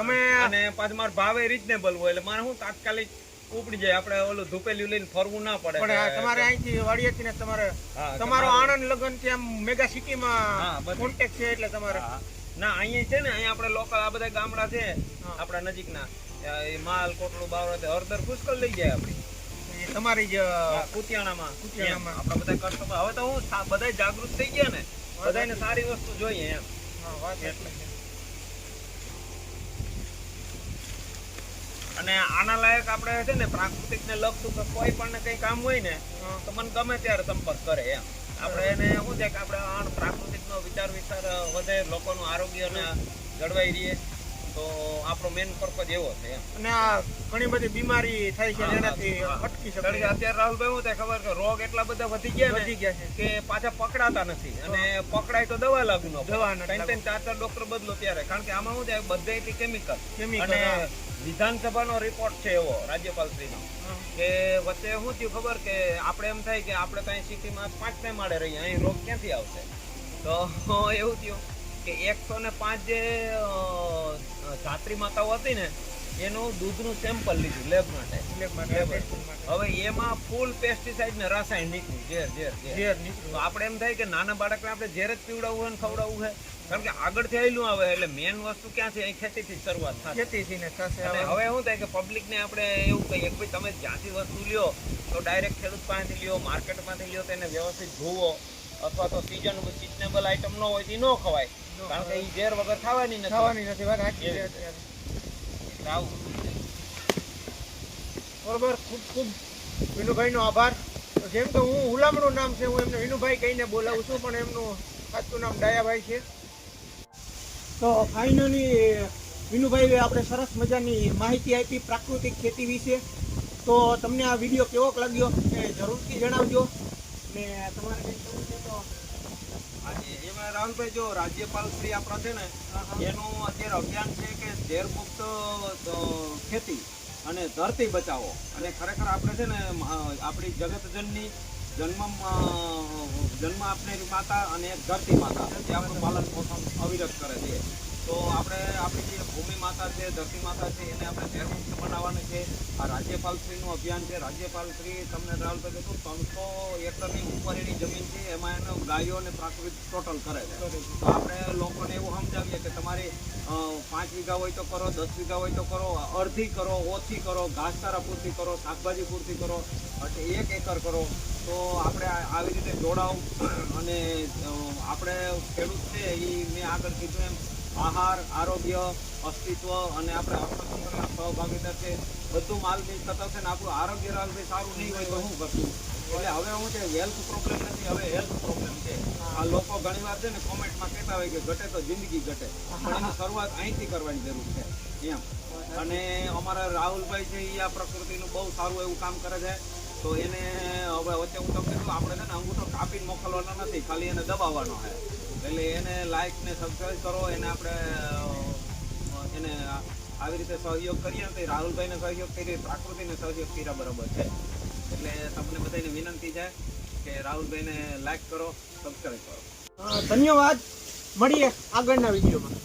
તમે અને પાછું મારો ભાવે રીઝનેબલ હોય એટલે મારે શું તાત્કાલિક ઉપડી જાય. આપણે ઓલું ધૂપેલું લઈને ફરવું ના પડે. તમારે અહીંથી વાડિયાથી ને તમારો આણંદ લગન ત્યાં મેગા સિટીમાં કોન્ટેક્ટ છે એટલે તમારે ના અહીંયા છે ને, અહીંયા આપણે લોકલ આ બધા ગામડા છે આપણા નજીકના, માલ, કોટડું, બાવરા, હળદર પુષ્કળ લઈ જાય આપણી. તમારી જ કુતિયાણામાં આપણા બધા કસ્ટમર. હવે તો હું બધા જાગૃત થઈ ગયા ને, બધાને સારી વસ્તુ જોઈએ એમ. અને આના લાયક આપણે છે ને પ્રાકૃતિક ને લગતું કે કોઈ પણ કઈ કામ હોય ને તો મને ગમે ત્યારે સંપર્ક કરે એમ. આપણે એને શું છે કે આપણે પ્રાકૃતિક નો વિચાર વધે, લોકોનું આરોગ્ય ને જળવાઈ રહીએ, તો આપણો મેન પર્પઝ એવો છે એમ. અને આ ઘણી બધી બીમારી થાય છે એનાથી અટકી શકે. અત્યારે રાહુલભાઈ શું થાય ખબર કે રોગ એટલા બધા વધી ગયા છે કે પાછા પકડાતા નથી. અને પકડાય તો દવા લાગુ ન પડે. 3-4 ડોક્ટર બદલો ત્યારે. કારણ કે આમાં શું થાય, બધેથી કેમિકલ. અને વિધાનસભાનો રિપોર્ટ છે એવો રાજ્યપાલશ્રીનો કે વચ્ચે શું થયું ખબર કે આપણે એમ થાય કે આપણે તો અહીં સિટીમાં 5 માળે રહીએ, અહીં રોગ ક્યાંથી આવશે? તો એવું થયું કે 105 જે ધાત્રી માતાઓ હતી ને એનું દૂધનું સેમ્પલ લીધું લેબ માટે. હવે એમાં ફૂલ પેસ્ટિસાઇડ ને રાસાયણ નીકળ્યું, ઝેર. તો આપણે એમ થાય કે નાના બાળકને આપણે ઝેર જ પીવડાવવું હોય ને ખવડાવવું હોય, કારણ કે આગળથી આવેલું આવે. એટલે મેન વસ્તુ ક્યાં છે, અહીં ખેતીથી શરૂઆત થાય. અને હવે શું થાય કે પબ્લિકને આપણે એવું કહીએ કે ભાઈ તમે જ્યાંથી વસ્તુ લ્યો તો ડાયરેક્ટ ખેડૂત પાસેથી લ્યો, માર્કેટમાંથી લ્યો, તેને વ્યવસ્થિત ધોવો, અથવા તો સિઝનેબલ આઈટમ ન હોય તો ન ખવાય, કારણ કે એ ઝેર વગર ખાવાની નથી. બરોબર. ખૂબ ખૂબ વિનુભાઈનો આભાર. જેમ કે હું હુલામણું નામ છે, હું એમને વિનુભાઈ કહીને બોલાવું છું, પણ એમનું સાચું નામ ડાયાભાઈ છે. તો ફાઇનલી વિનુભાઈએ આપણે સરસ મજાની માહિતી આપી પ્રાકૃતિક ખેતી વિશે. તો તમને આ વિડીયો કેવો લાગ્યો એ જરૂરથી જણાવજો. ને તમારે કંઈ કહેવું છે તો એમાં રાહુલભાઈ, જો રાજ્યપાલ શ્રી આપણા છે ને એનું અત્યારે અભિયાન છે કે ઝેર મુક્ત ખેતી અને ધરતી બચાવો. અને ખરેખર આપણે છે ને આપણી જગતજનની જન્મ આપનારી માતા અને એક ધરતી માતા જે આપણું પાલન પોષણ અવિરત કરે છે. તો આપણે આપણી જે ભૂમિ માતા છે, ધરતી માતા છે, એને આપણે ઝેર મુક્ત બનાવવાની છે. આ રાજ્યપાલશ્રીનું અભિયાન છે. રાજ્યપાલશ્રી તમને રાહુલભાઈ કીધું 300 એકરની ઉપર એની જમીન છે, એમાં એને ગાયો અને પ્રાકૃતિક ટોટલ કરે છે. તો આપણે લોકોને એવું સમજાવીએ કે તમારી 5 વીઘા હોય તો કરો, 10 વીઘા હોય તો કરો, અડધી કરો, ઓછી કરો, ઘાસચારા પૂરતી કરો, શાકભાજી પૂરતી કરો, એટલે 1 એકર કરો. તો આપણે આવી રીતે જોડાવ અને આપણે ખેડૂત છે એ મેં આગળ કીધું એમ આહાર, આરોગ્ય, અસ્તિત્વ અને આપણે અર્થતંત્રના સહભાગીદાર છે. બધું માલ મિલકત હશે ને આપણું આરોગ્ય રાહુલભાઈ સારું નહીં હોય તો શું કરશું? એટલે હવે હું છે વેલ્થ પ્રોબ્લેમ નથી, હવે હેલ્થ પ્રોબ્લેમ છે. આ લોકો ઘણી વાર છે ને કોમેન્ટમાં કહેતા હોય કે ઘટે તો જિંદગી ઘટે, પણ એની શરૂઆત અહીંથી કરવાની જરૂર છે એમ. અને અમારા રાહુલભાઈ છે એ આ પ્રકૃતિનું બહુ સારું એવું કામ કરે છે. તો એને હવે વચ્ચે હું તમને કહું, આપણે છે ને અંગૂઠો કાપીને મોકલવાનો નથી, ખાલી એને દબાવવાનો છે. એટલે એને લાઈક ને સબસ્ક્રાઈબ કરો, એને આપણે એને આવી રીતે સહયોગ કરીએ તો રાહુલભાઈને સહયોગ કરી, પ્રકૃતિને સહયોગ કર્યા બરાબર છે. એટલે તમને બધાને વિનંતી છે કે રાહુલભાઈને લાઈક કરો, સબસ્ક્રાઈબ કરો. ધન્યવાદ. મળીએ આગળના વિડીયોમાં.